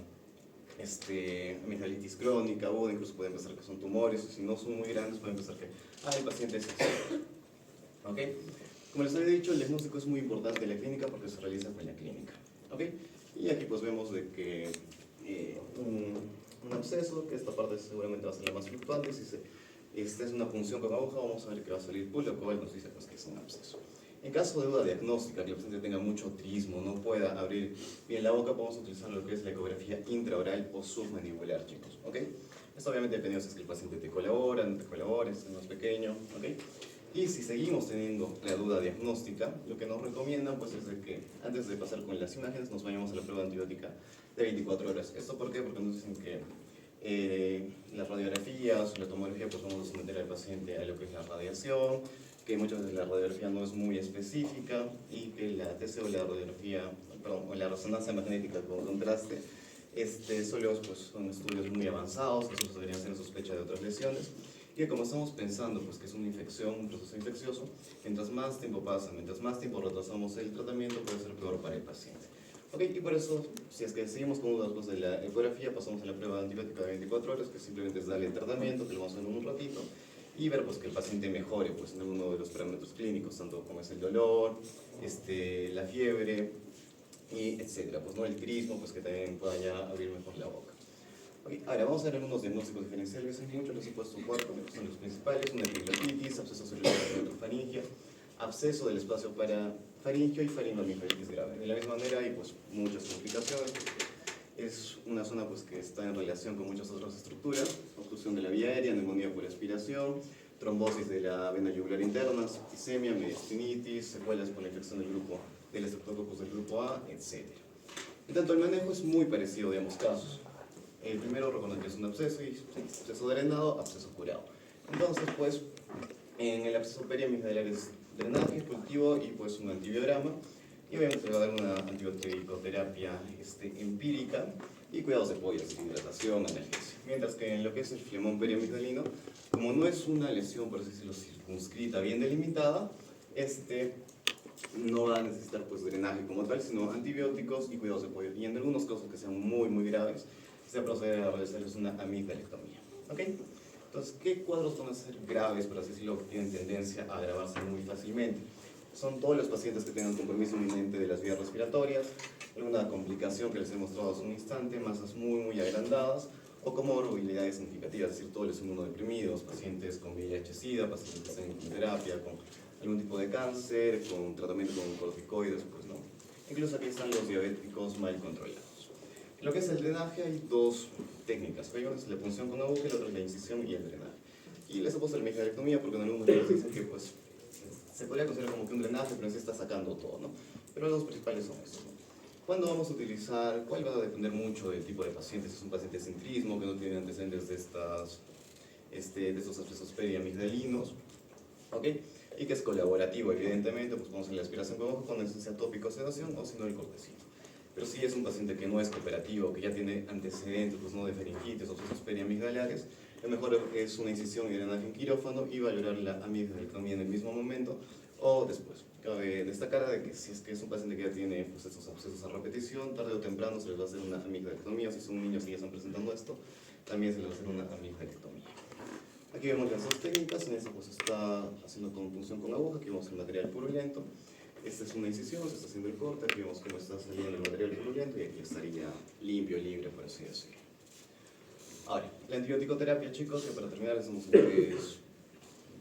amigdalitis crónica, o incluso pueden pensar que son tumores, o si no son muy grandes pueden pensar que el paciente es así. ¿Okay? Como les había dicho, el diagnóstico es muy importante en la clínica porque se realiza con la clínica. ¿Okay? Y aquí pues vemos de que un absceso, que esta parte seguramente va a ser la más fluctuante. Si esta es una punción con aguja, vamos a ver que va a salir pus, lo cual nos dice pues, que es un absceso. En caso de duda diagnóstica, que el paciente tenga mucho trismo, no pueda abrir bien la boca, podemos utilizar lo que es la ecografía intraoral o submandibular, chicos. ¿Okay? Esto obviamente depende si es que el paciente te colabora, no te colabora, es más pequeño. ¿Okay? Y si seguimos teniendo la duda diagnóstica, lo que nos recomiendan pues, es de que antes de pasar con las imágenes nos vayamos a la prueba antibiótica de 24 horas. ¿Esto por qué? Porque nos dicen que las radiografías o la tomografía pues vamos a someter al paciente a lo que es la radiación, que muchas veces la radiografía no es muy específica y que la TC o la radiografía, o la resonancia magnética con contraste solo pues, son estudios muy avanzados, que eso deberían ser en sospecha de otras lesiones. Y que como estamos pensando pues, que es una infección, un proceso infeccioso, mientras más tiempo pasa, mientras más tiempo retrasamos el tratamiento, puede ser peor para el paciente. Okay, y por eso, si es que seguimos con dudas pues, de la ecografía, pasamos a la prueba antibiótica de 24 horas, que simplemente es darle el tratamiento, que lo vamos a hacer en un ratito, y ver pues, que el paciente mejore pues, en uno de los parámetros clínicos, tanto como es el dolor, la fiebre, y etcétera, pues, ¿no? El trismo, pues que también pueda ya abrir mejor la boca. Okay, ahora vamos a ver algunos diagnósticos diferenciales. Hay muchos, les he puesto 4, que son los principales: una epiglottitis, absceso celular de la faringia, absceso del espacio parafaringio y faringoamigdalitis grave. De la misma manera hay pues, muchas complicaciones. Es una zona pues, que está en relación con muchas otras estructuras: obstrucción de la vía aérea, neumonía por aspiración, trombosis de la vena yugular interna, septicemia, mediastinitis, secuelas por la infección del estreptococos del grupo A, etc. En tanto, el manejo es muy parecido de ambos casos. El primero reconoce que es un absceso, y absceso drenado, absceso curado. Entonces, pues, en el absceso periamigdalar es drenaje, cultivo y pues un antibiograma. Y obviamente se va a dar una antibiótico-terapia empírica y cuidados de apoyo, hidratación, analgesia. Mientras que en lo que es el flemón periamigdalino, como no es una lesión, por así decirlo, circunscrita, bien delimitada, no va a necesitar pues, drenaje como tal, sino antibióticos y cuidados de apoyo. Y en algunos casos que sean muy graves, se procede a realizarles una amigdalectomía. ¿Okay? Entonces, ¿qué cuadros van a ser graves, por así decirlo, que tienen tendencia a agravarse muy fácilmente? Son todos los pacientes que tengan compromiso inminente de las vías respiratorias, alguna complicación que les he mostrado hace un instante, masas muy agrandadas, o comorbilidades significativas, es decir, todos los inmunodeprimidos, pacientes con VIH-Sida, pacientes que están en quimioterapia, con algún tipo de cáncer, con tratamiento con corticoides, pues no. Incluso aquí están los diabéticos mal controlados. En lo que es el drenaje hay dos técnicas, una es la punción con aguja y la otra es la incisión y el drenaje. Y les he puesto la microalectomía porque en algunos casos dicen que pues, se podría considerar como que un drenaje, pero en sí está sacando todo, ¿no? Pero los principales son estos, ¿no? ¿Cuándo vamos a utilizar? ¿Cuál va a depender mucho del tipo de paciente? Si es un paciente de centrismo, que no tiene antecedentes de estos abscesos periamigdalinos, ¿ok? Y que es colaborativo, evidentemente, pues podemos hacer la aspiración con ojo con anestesia tópica o sedación, o si no el cortecito. Pero si es un paciente que no es cooperativo, que ya tiene antecedentes, pues no de faringitis o abscesos periamigdalares, lo mejor es una incisión y drenaje en quirófano y valorar la amigdalectomía en el mismo momento o después. Cabe destacar de que si es que es un paciente que ya tiene pues, estos abscesos a repetición, tarde o temprano se les va a hacer una amigdalectomía. Si son niños que ya están presentando esto, también se les va a hacer una amigdalectomía. Aquí vemos las dos técnicas, en esta pues está haciendo con punción con aguja, aquí vemos el material purulento. Esta es una incisión, se está haciendo el corte, aquí vemos cómo está saliendo el material purulento y aquí estaría limpio, libre, por así decirlo. Ahora, la antibiótico-terapia, chicos, que para terminar estamos en lo que es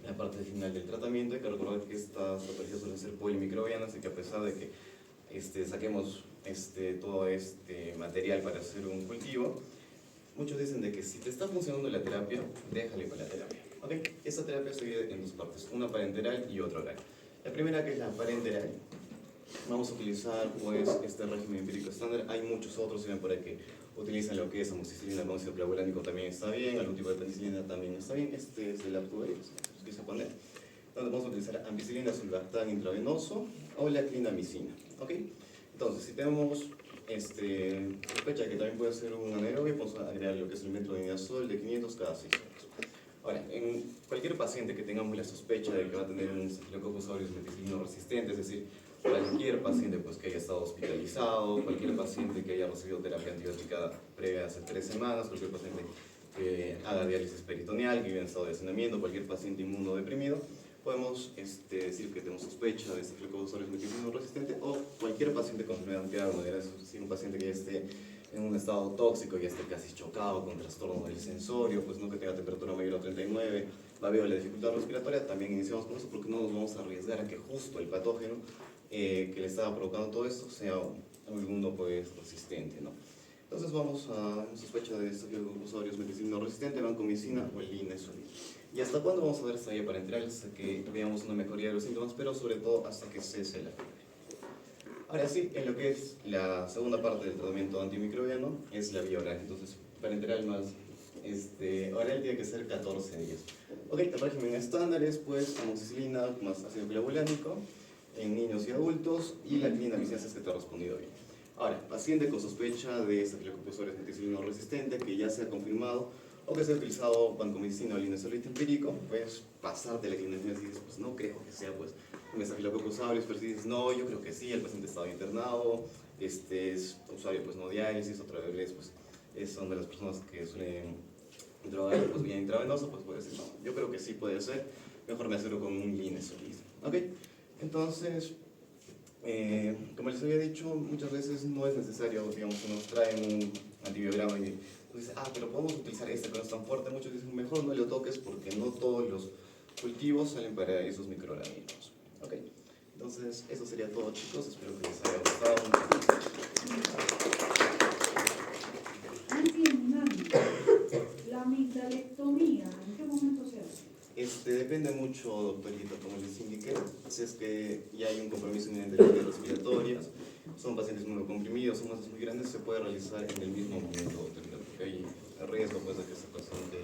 la parte final del tratamiento. Hay que recordar que estas patologías suelen ser polimicrobianas y que a pesar de que saquemos todo este material para hacer un cultivo, muchos dicen de que si te está funcionando la terapia, déjale con la terapia. ¿Okay? Esta terapia se divide en dos partes, una parenteral y otra oral. La primera, que es la parenteral, vamos a utilizar pues este régimen empírico estándar. Hay muchos otros, si ven por ahí que utilizan lo que es amoxicilina con ácido clavulánico, también está bien, algún tipo de penicilina también está bien. Este es el Aptuberix, que se pone, donde vamos a utilizar ampicilina, sulbactam intravenoso o la clindamicina. ¿Okay? Entonces, si tenemos sospecha que también puede ser un anaerobio, vamos a agregar lo que es el metronidazol de 500 cada 6 horas. Ahora, en cualquier paciente que tengamos la sospecha de que va a tener un Staphylococcus aureus meticilino resistente, es decir, cualquier paciente pues, que haya estado hospitalizado, cualquier paciente que haya recibido terapia antibiótica previa hace 3 semanas, cualquier paciente que haga diálisis peritoneal, que vive en estado de hacinamiento, cualquier paciente inmunodeprimido, podemos decir que tenemos sospecha de Staphylococcus aureus meticilino resistente o cualquier paciente con enfermedad antiaguda, es decir, un paciente que esté en un estado tóxico, ya esté casi chocado con trastorno del sensorio, pues no que tenga temperatura mayor a 39, babeo, la dificultad respiratoria, también iniciamos con eso porque no nos vamos a arriesgar a que justo el patógeno que le estaba provocando todo esto sea alguno pues resistente, ¿no? Entonces vamos a sospecha de Staphylococcus aureus meticilino resistente, vancomicina o el linezolid. ¿Y hasta cuándo vamos a ver esta vía parenteral? Hasta que veamos una mejoría de los síntomas, pero sobre todo hasta que cese la fiebre. Ahora sí, en lo que es la segunda parte del tratamiento antimicrobiano es la vía oral. Entonces, parenteral más oral tiene que ser 14 días. Ok, el régimen estándar es pues amoxicilina más ácido clavulánico en niños y adultos y la clindamicina si es que te ha respondido bien. Ahora, paciente con sospecha de Staphylococcus aureus meticilino resistente que ya se ha confirmado o que se ha utilizado vancomicina o linezolid empírico, puedes pasarte la clindamicina y dices, pues no creo que sea pues un Staphylococcus aureus, pero si dices, no, yo creo que sí, el paciente estaba internado, es usuario pues no diálisis, otra vez pues son de las personas que suelen drogar pues bien intravenoso, pues puede decir, no, yo creo que sí puede ser, mejor me aseguro con un linezolid. ¿Ok? Entonces, como les había dicho, muchas veces no es necesario, digamos, que nos traen un antibiograma y dice, pero podemos utilizar este que no es tan fuerte. Muchos dicen, mejor no lo toques porque no todos los cultivos salen para esos microorganismos. ¿Ok? Entonces, eso sería todo, chicos. Espero que les haya gustado. La amigdalectomía, ¿en qué momento se hace? Depende mucho, doctorita, como les indiqué, si es que ya hay un compromiso inminente de las vías respiratorias, son pacientes inmunocomprimidos, son masas muy grandes, se puede realizar en el mismo momento, doctorita, porque hay riesgo pues, de que ese paciente,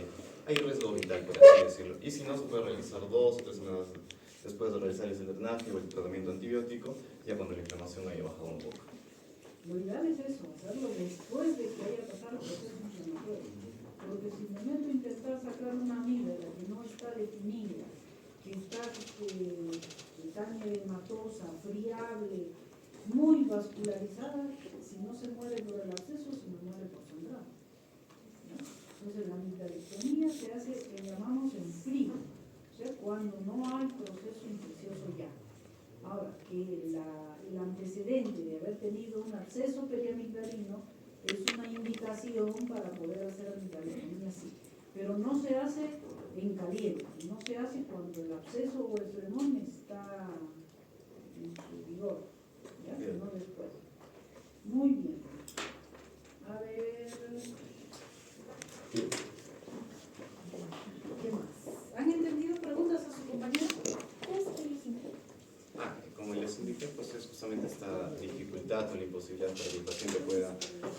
hay riesgo vital, por así decirlo, y si no, se puede realizar 2 o 3 semanas después de realizar el drenaje o el tratamiento antibiótico, ya cuando la inflamación haya bajado un poco. Lo ideal es eso, hacerlo después de que haya pasado el proceso inflamatorio. Porque si me meto a intentar sacar una amígdala que no está definida, que está edematosa, friable, muy vascularizada, si no se muere por el absceso, se me muere por sangrado. ¿No? Entonces la amigdalectomía se hace, que llamamos en frío, o sea, cuando no hay proceso infeccioso ya. Ahora, que el antecedente de haber tenido un absceso periamigdalino es una indicación precipitación para poder hacer amigdalectomía, sí. Pero no se hace en caliente, no se hace cuando el absceso o el frenón está en su vigor, ¿ya? No después. Muy bien. A ver. ¿Qué más? ¿Han entendido preguntas a su compañero? Como les indiqué, pues es justamente esta dificultad o la imposibilidad para que el paciente pueda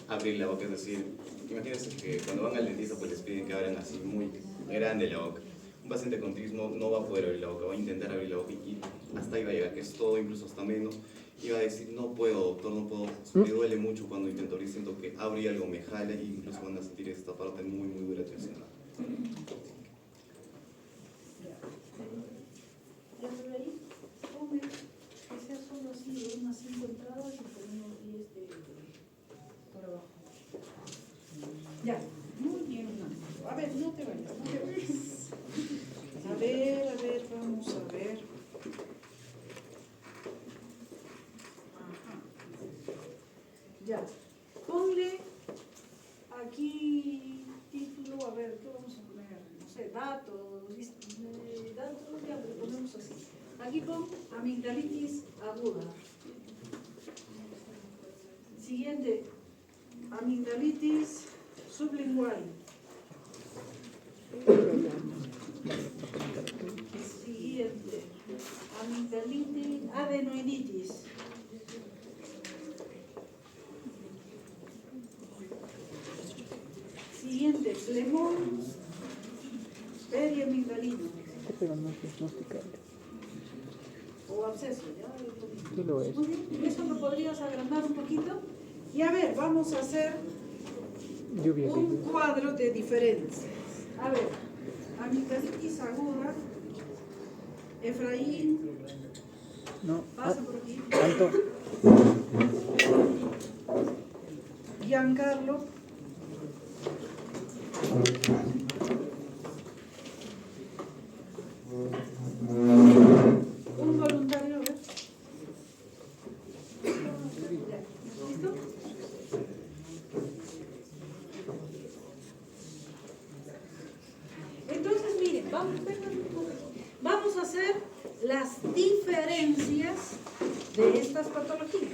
abrir la boca. Es decir, imagínense que cuando van al dentista pues les piden que abran así muy grande la boca. Un paciente con TRIS no va a poder abrir la boca, va a intentar abrir la boca y hasta ahí va a llegar, que es todo, incluso hasta menos. Y va a decir, no puedo, doctor, no puedo, me duele mucho cuando intento abrir, siento que abro y algo me jala y incluso van a sentir esta parte muy, muy dura tensionada. ¿Ya se ve ahí? Ponme que sea solo así, unas 5 entradas y con unos 10 por abajo. Ya, muy bien. A ver, no te vayas, no te vayas. A ver, vamos a ver. Ajá. Ya, ponle aquí título, a ver, ¿qué vamos a poner? No sé, datos, ya le ponemos así. Aquí pon amigdalitis aguda. Siguiente, amigdalitis sublingual. Siguiente, amigdalitis adenoiditis. Siguiente, flemón periamigdalino. Pero no es diagnosticable. O absceso, ¿ya? Sí lo es. Muy bien, eso lo podrías agrandar un poquito. Y a ver, vamos a hacer Lluvia. un cuadro de diferencias. A ver, amigdalitis aguda, Efraín, No. pasa por aquí, Tanto. Giancarlo, un voluntario, a ver. Ya, ¿listo? Entonces, miren, vamos a hacer las diferencias de estas patologías.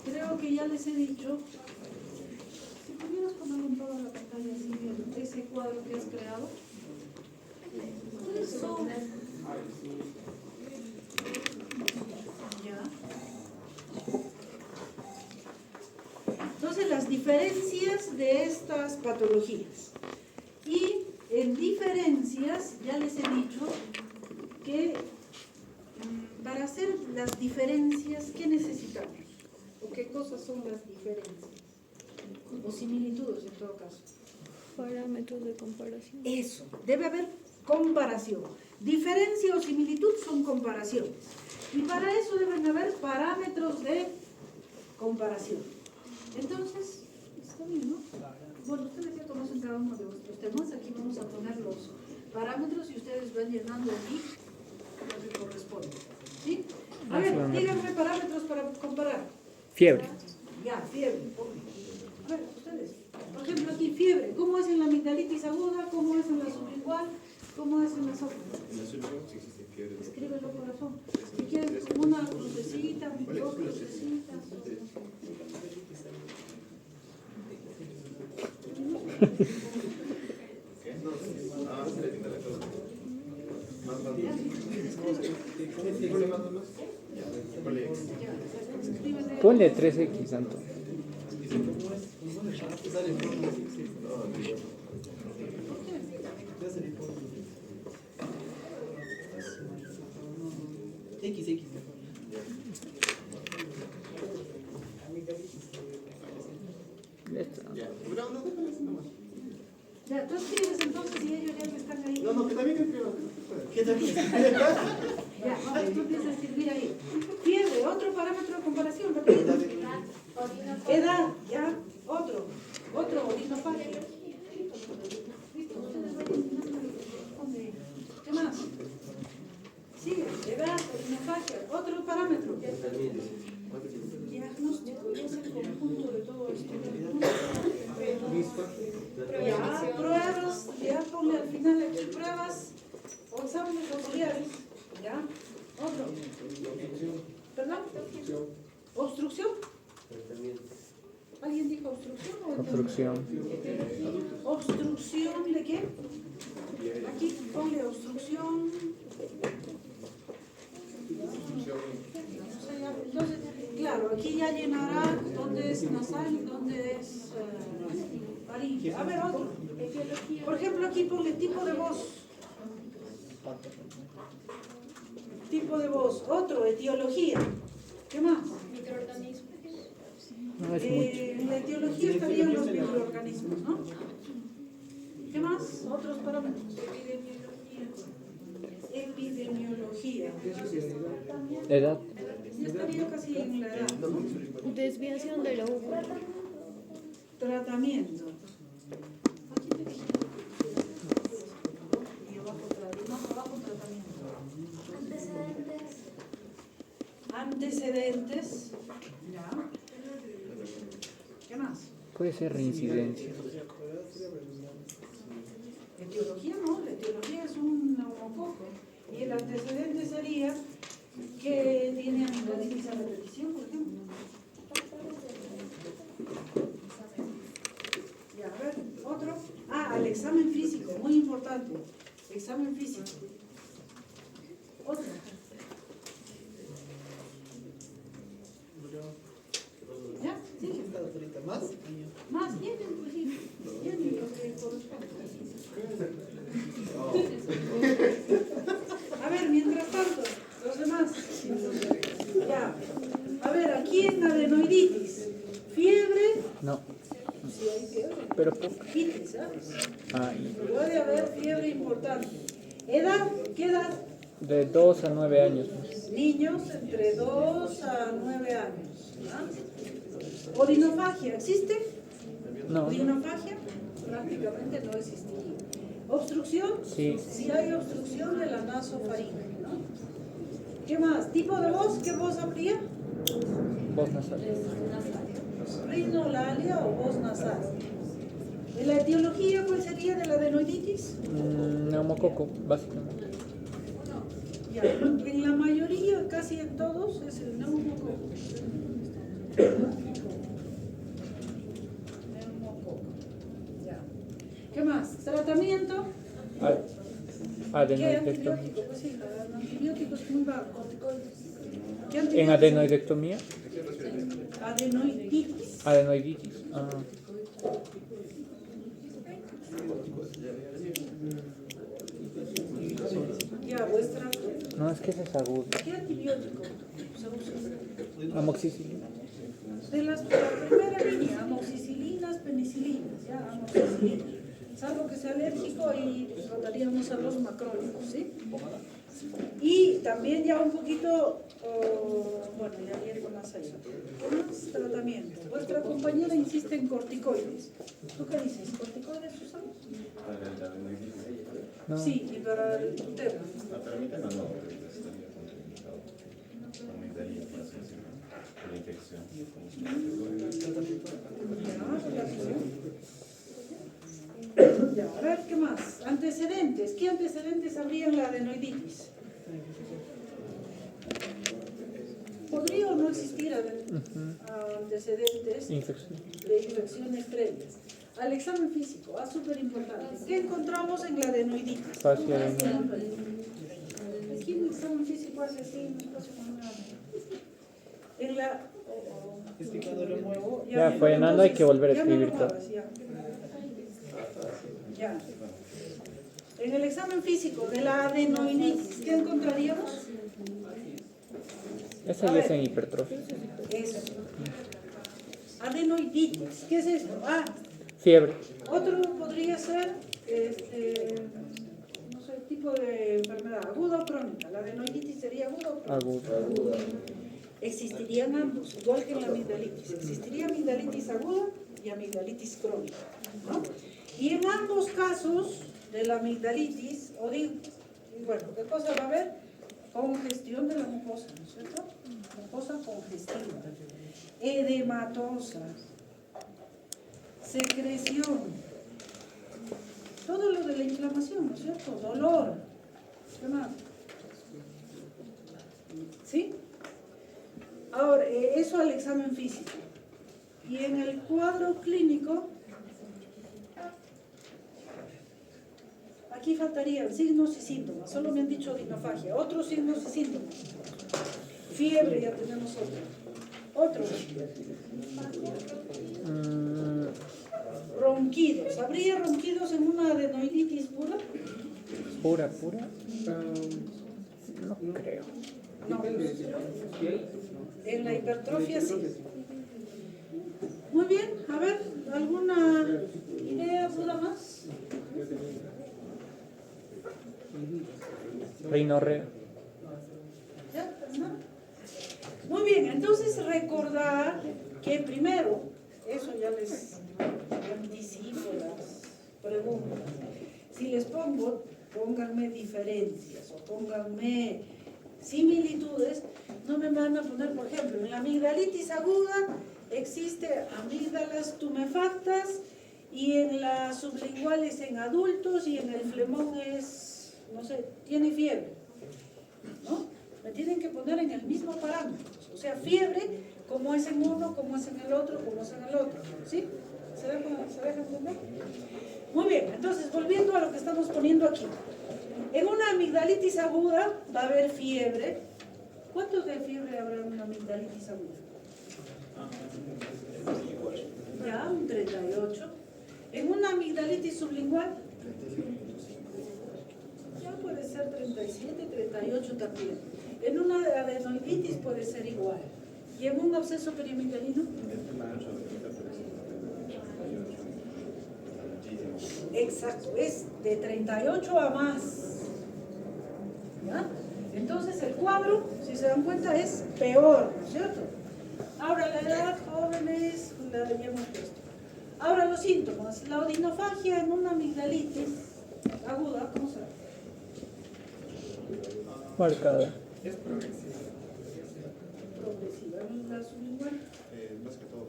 Creo que ya les he dicho, si pudieras ponerlo en toda la pantalla así, bien, ese cuadro que has creado. Eso. Ya. Entonces, las diferencias de estas patologías. Y en diferencias, ya les he dicho que para hacer las diferencias, ¿qué necesitamos? ¿O qué cosas son las diferencias? O similitudes en todo caso. Parámetros de comparación. Eso, debe haber comparación. Diferencia o similitud son comparaciones. Y para eso deben haber parámetros de comparación. Entonces, está bien, ¿no? Bueno, ustedes ya conocen cada uno de vuestros temas. Aquí vamos a poner los parámetros y ustedes van llenando aquí lo que corresponde. ¿Sí? A ver, díganme parámetros para comparar. Fiebre. Ya, fiebre. A ver, ustedes. Por ejemplo, aquí fiebre. ¿Cómo es en la amigdalitis aguda? ¿Cómo es en la sublingual? ¿Cómo es en la sopla? En la sublingual sí existe fiebre. Escríbelo, corazón. Si quieres una crucecita, dos crucecitas. Ponle 3X, Santo. Ya, pero no déjale así nomás. Ya, tú escribes entonces y ellos ya que están ahí. No, que también escriban. Que también. Ya, tú empiezas a escribir ahí. Fiebre, otro parámetro de comparación, ¿verdad? Edad, ya, otro, orinofagia. Listo, ustedes vayan llenando lo que corresponde. ¿Qué más? Sigue, edad, orinofagia, otro parámetro. Diagnóstico, y es el conjunto de todo esto. ¿Obstrucción? ¿Alguien dijo obstrucción o Obstrucción. ¿Obstrucción de qué? Aquí ponle obstrucción. Entonces, claro, aquí ya llenará dónde es nasal y dónde es faringe. A ver, otro. Por ejemplo, aquí ponle tipo de voz. Tipo de voz. Otro, etiología. ¿Qué más? Microorganismos. No es mucho. En la etiología estarían los microorganismos, ¿no? ¿Qué más? Otros parámetros. Epidemiología. Edad. Ya estaría casi en la edad. Desviación de la óvula. Tratamiento. Y abajo tratamiento. Antecedentes. Ya. ¿Qué más? Puede ser reincidencia. Etiología no, la etiología es un neumococo. Y el antecedente sería que tiene amigdalitis a repetición, por ejemplo. Ya, a ver, otro. El examen físico, muy importante. Examen físico. Otro. ¿Ya? Sí. Más, vienen, pues sí. Vienen lo que corresponde. A ver, mientras tanto, los demás. Ya. A ver, aquí en adenoiditis. Fiebre. No. Sí, hay fiebre. Pero poco. Itis, ¿sabes? Ah, Puede haber fiebre importante. ¿Edad? ¿Qué edad? de 2 a 9 años. Niños entre 2 a 9 años. ¿Ah? Odinofagia, ¿existe? No. Odinofagia prácticamente no existiría. ¿Obstrucción? Sí. Sí hay obstrucción de la nasofaringe, ¿no? ¿Qué más? ¿Tipo de voz? ¿Qué voz habría? Voz nasal. Rinolalia o voz nasal. ¿En la etiología cuál sería de la adenoiditis? Neumococo, básicamente. Ya, en la mayoría, casi en todos, es el neumococo. Neumococo. Ya. ¿Qué más? ¿Tratamiento? ¿Qué Adenoidectomía. antibiótico? Pues sí, el antibiótico es muy bajo. ¿Qué En antibiótico? adenoidectomía. Adenoiditis. Adenoiditis. Ya, vuestra. No, es que ese es agudo. ¿Qué antibiótico se usa? Amoxicilina. De la primera línea, amoxicilinas, penicilinas, ya, amoxicilina. Salvo que sea alérgico y trataríamos a los macrólicos, ¿sí? Y también ya un poquito, bueno, ya viendo más allá. ¿Qué más? Tratamiento. Vuestra compañera insiste en corticoides. ¿Tú qué dices? ¿Corticoides usamos? No. Sí, y para el tema. Para mí tema no, estaría contraindicado. Amigdalitis, la infección. Ya, a ver, ¿qué más? Antecedentes. ¿Qué antecedentes habría en la adenoiditis? ¿Podría o no existir antecedentes Infección. de infecciones previas? Al examen físico, súper importante. ¿Qué encontramos en la adenoiditis? Fascia adenoide. Aquí en el examen físico hace así, no pasa nada. En la... Es que cuando lo muevo, Ya, Fernando, hay que volver a ya no lo escribir todo. muevas, ya. Ya. En el examen físico de la adenoiditis, ¿qué encontraríamos? Esa ya es en hipertrofia. Eso. Adenoiditis, ¿qué es esto? Fiebre. Otro podría ser, no sé, tipo de enfermedad, aguda o crónica. La adenoiditis sería aguda o crónica. Agudo. Existirían ambos, igual que en la amigdalitis. Existiría amigdalitis aguda y amigdalitis crónica, ¿no? Y en ambos casos de la amigdalitis, bueno, ¿qué cosa va a haber? Congestión de la mucosa, ¿no es cierto? Mucosa congestiva, edematosa, secreción, todo lo de la inflamación, ¿no es cierto? Dolor, ¿qué más? ¿Sí? Ahora, eso al examen físico. Y en el cuadro clínico, aquí faltarían signos y síntomas. Solo me han dicho odinofagia. Otros signos y síntomas. Fiebre, ya tenemos otro. Ronquidos. ¿Habría ronquidos en una adenoiditis pura? Pura. No creo. No. En la hipertrofia sí. Muy bien, a ver, ¿alguna idea, duda más? Rinorrea. ¿Ya? ¿No? Muy bien, entonces recordar que primero, eso ya les anticipo las preguntas. Si les pongo, pónganme diferencias o pónganme similitudes, no me van a poner, por ejemplo, en la amigdalitis aguda existe amígdalas tumefactas y en las sublinguales en adultos y en el flemón es, no sé, tiene fiebre, ¿no? Me tienen que poner en el mismo parámetro, o sea, fiebre, como es en uno, como es en el otro, como es en el otro, ¿sí? ¿Se deja entender? Muy bien, entonces, volviendo a lo que estamos poniendo aquí. En una amigdalitis aguda va a haber fiebre. ¿Cuántos de fiebre habrá en una amigdalitis aguda? Ya, un 38. En una amigdalitis sublingual, ya puede ser 37, 38 también. En una adenoiditis puede ser igual. ¿Y en un absceso periamigdalino? Exacto, es de 38 a más. ¿Ya? Entonces el cuadro, si se dan cuenta, es peor, ¿no es cierto? Ahora la edad, jóvenes, ya hemos puesto. Ahora los síntomas. La odinofagia en una amigdalitis aguda, ¿cómo será? Marcada. Progresiva. ¿En la sublingual? Más que todo,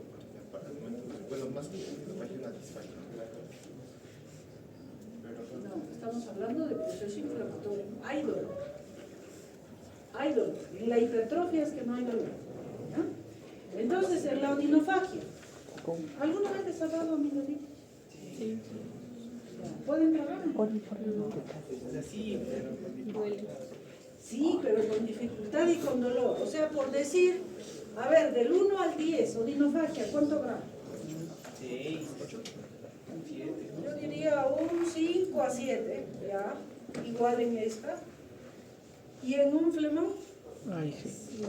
bueno, más que una disfagia. No, estamos hablando de proceso inflamatorio. Hay dolor. Hay dolor. En la hipertrofia es que no hay dolor. ¿Ya? Entonces, en la odinofagia. ¿Alguna vez les ha dado amigdalitis? Sí. ¿Pueden tragar? Sí, pero con dificultad y con dolor. O sea, por decir, a ver, del 1 al 10, odinofagia, ¿cuánto grado? 6, 8, 7. Yo diría un 5 a 7, ¿ya? Igual en esta. ¿Y en un flemón? Ay, sí.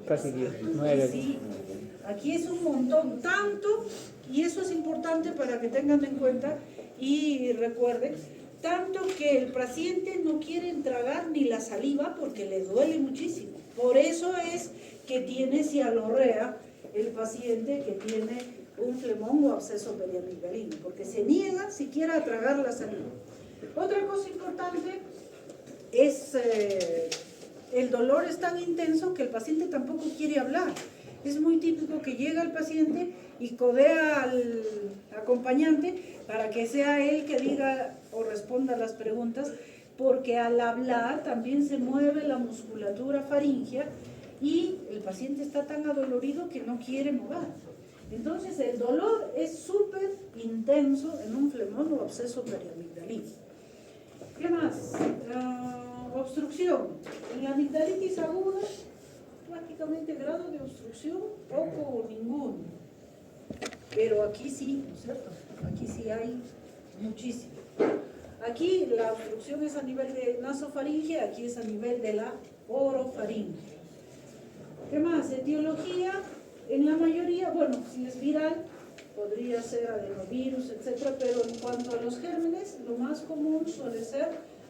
Casi 10. 9. Sí, aquí es un montón, tanto, y eso es importante para que tengan en cuenta y recuerden, tanto que el paciente no quiere tragar ni la saliva porque le duele muchísimo. Por eso es que tiene cialorrea el paciente que tiene un flemón o absceso periamigdalino, porque se niega siquiera a tragar la saliva. Otra cosa importante es el dolor es tan intenso que el paciente tampoco quiere hablar. Es muy típico que llega el paciente y codea al acompañante para que sea él que diga o responda a las preguntas, porque al hablar también se mueve la musculatura faríngea y el paciente está tan adolorido que no quiere mover. Entonces el dolor es súper intenso en un flemón o absceso periamigdalino. ¿Qué más? Obstrucción. En la amigdalitis aguda, prácticamente grado de obstrucción, poco o ninguno. Pero aquí sí, ¿no es cierto? Aquí sí hay muchísimo. Aquí la obstrucción es a nivel de nasofaringe, aquí es a nivel de la orofaringe. ¿Qué más? Etiología, en la mayoría, bueno, si es viral, podría ser adenovirus, etcétera, pero en cuanto a los gérmenes, lo más común suele ser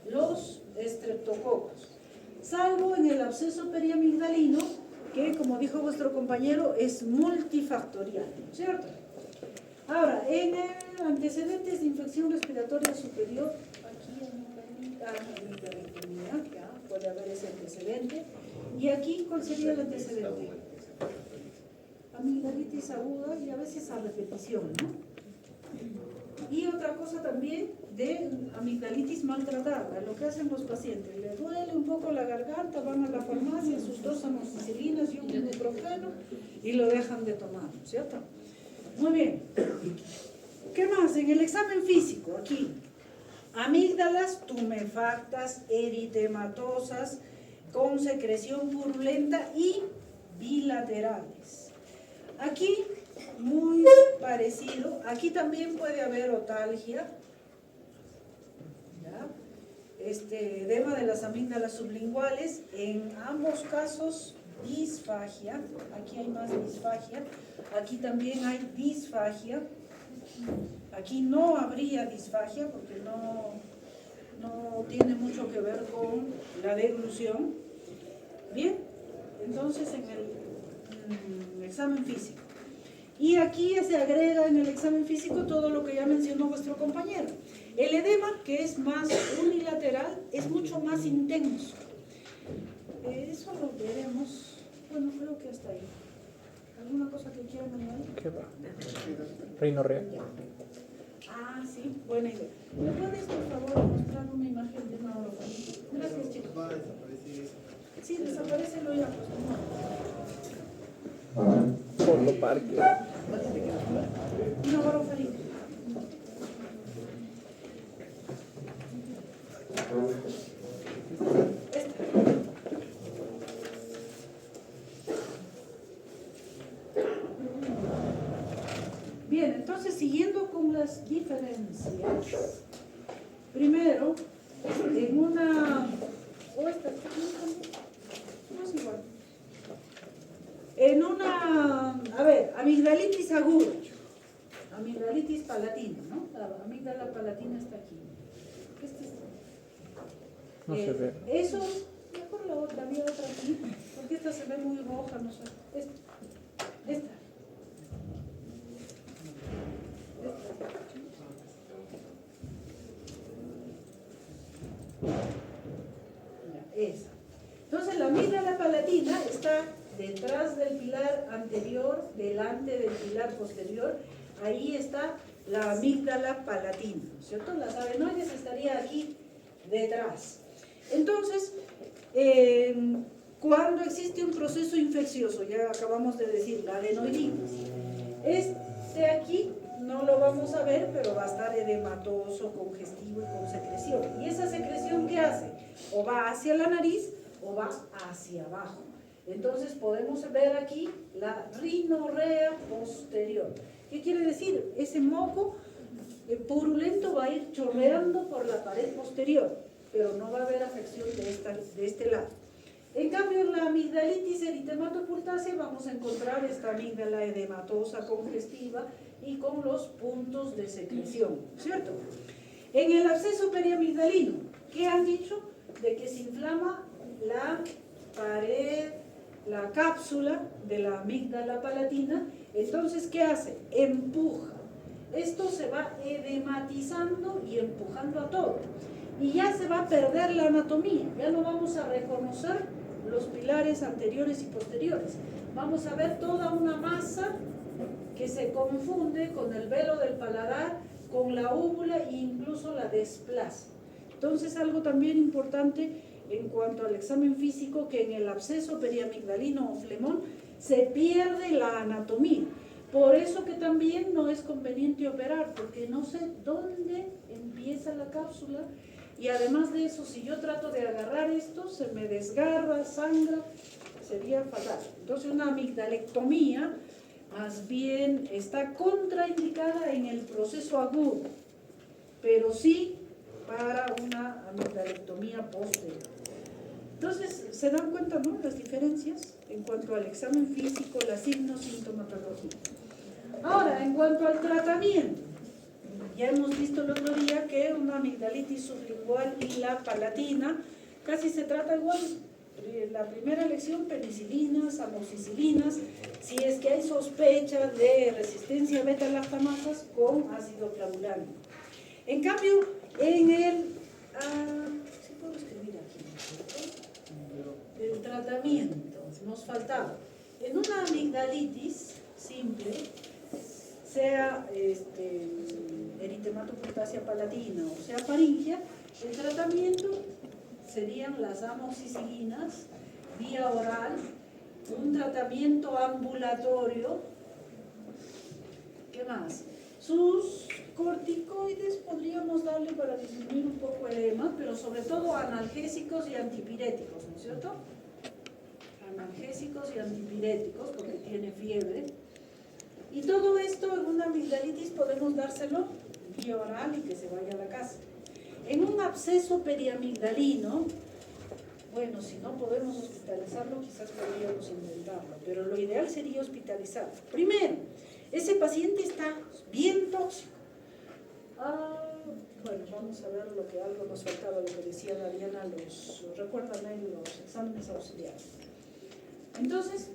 los estreptococos. Salvo en el absceso periamigdalino, que como dijo vuestro compañero, es multifactorial, ¿cierto? Ahora, en el antecedentes de infección respiratoria superior, aquí en la amigdalitis, ya puede haber ese antecedente. ¿Y aquí cuál sería el antecedente? Amigdalitis aguda y a veces a repetición, ¿no? Y otra cosa también, de amigdalitis maltratada. Lo que hacen los pacientes, les duele un poco la garganta, van a la farmacia, sus 2 amoxicilinas y un ibuprofeno y lo dejan de tomar, ¿cierto? Muy bien. ¿Qué más? En el examen físico, aquí, amígdalas tumefactas, eritematosas, con secreción purulenta y bilaterales. Aquí, muy parecido, aquí también puede haber otalgia, ¿ya? Edema de las amígdalas sublinguales, en ambos casos disfagia, aquí hay más disfagia, aquí también hay disfagia, aquí no habría disfagia porque no tiene mucho que ver con la deglución. Bien, entonces en el examen físico. Y aquí se agrega en el examen físico todo lo que ya mencionó vuestro compañero. El edema, que es más unilateral, es mucho más intenso. Eso lo veremos. Bueno, creo que hasta ahí. ¿Alguna cosa que quieran añadir? ¿Qué va? Rinorrea. Ah, sí, buena idea. ¿Me puedes, por favor, mostrar una imagen de una orofaringe? Gracias, chicos. Va a desaparecer eso. Sí, desaparece lo ya, pues no. Por lo parque. Una orofaringe. Bien, entonces siguiendo con las diferencias, primero, en una, no es igual, en una, a ver, amigdalitis aguda, amigdalitis palatina, ¿no? La amígdala palatina está aquí. No se ve. Eso, mejor la otra, había otra aquí, porque esta se ve muy roja, no sé. Esta. Esa. Entonces la amígdala palatina está detrás del pilar anterior, delante del pilar posterior. Ahí está la amígdala palatina, ¿cierto? Las adenoides estaría aquí detrás. Entonces, cuando existe un proceso infeccioso, ya acabamos de decir, la adenoiditis, este aquí no lo vamos a ver, pero va a estar edematoso, congestivo y con secreción. ¿Y esa secreción qué hace? O va hacia la nariz o va hacia abajo. Entonces podemos ver aquí la rinorrea posterior. ¿Qué quiere decir? Ese moco purulento va a ir chorreando por la pared posterior, pero no va a haber afección de este lado. En cambio, en la amigdalitis eritematoputácea vamos a encontrar esta amígdala edematosa, congestiva y con los puntos de secreción, ¿cierto? En el absceso periamigdalino, ¿qué han dicho? De que se inflama la pared, la cápsula de la amígdala palatina. Entonces, ¿qué hace? Empuja. Esto se va edematizando y empujando a todo. Y ya se va a perder la anatomía, ya no vamos a reconocer los pilares anteriores y posteriores. Vamos a ver toda una masa que se confunde con el velo del paladar, con la úvula e incluso la desplaza. Entonces, algo también importante en cuanto al examen físico, que en el absceso periamigdalino o flemón se pierde la anatomía. Por eso que también no es conveniente operar, porque no sé dónde empieza la cápsula. Y además de eso, si yo trato de agarrar esto, se me desgarra, sangra, sería fatal. Entonces una amigdalectomía más bien está contraindicada en el proceso agudo, pero sí para una amigdalectomía posterior. Entonces, ¿se dan cuenta, no?, las diferencias en cuanto al examen físico, la signo-sintomatología. Ahora, en cuanto al tratamiento, ya hemos visto el otro día que una amigdalitis sublingual y la palatina casi se trata igual. La primera lección, penicilinas, amoxicilinas, si es que hay sospecha de resistencia a beta-lactamasas con ácido clavulánico. En cambio, en el... ¿sí puedo escribir aquí? El tratamiento, nos faltaba. En una amigdalitis simple, sea eritematoputácea pultácea palatina o sea faríngea, el tratamiento serían las amoxicilinas vía oral, un tratamiento ambulatorio. ¿Qué más? Sus corticoides podríamos darle para disminuir un poco el edema, pero sobre todo analgésicos y antipiréticos, ¿no es cierto? Analgésicos y antipiréticos porque tiene fiebre. Y todo esto en una amigdalitis podemos dárselo vía oral y que se vaya a la casa. En un absceso periamigdalino, bueno, si no podemos hospitalizarlo, quizás podríamos intentarlo, pero lo ideal sería hospitalizarlo. Primero, ese paciente está bien tóxico. Bueno, vamos a ver algo nos faltaba, lo que decía Dariana, recuérdame los exámenes auxiliares. Entonces,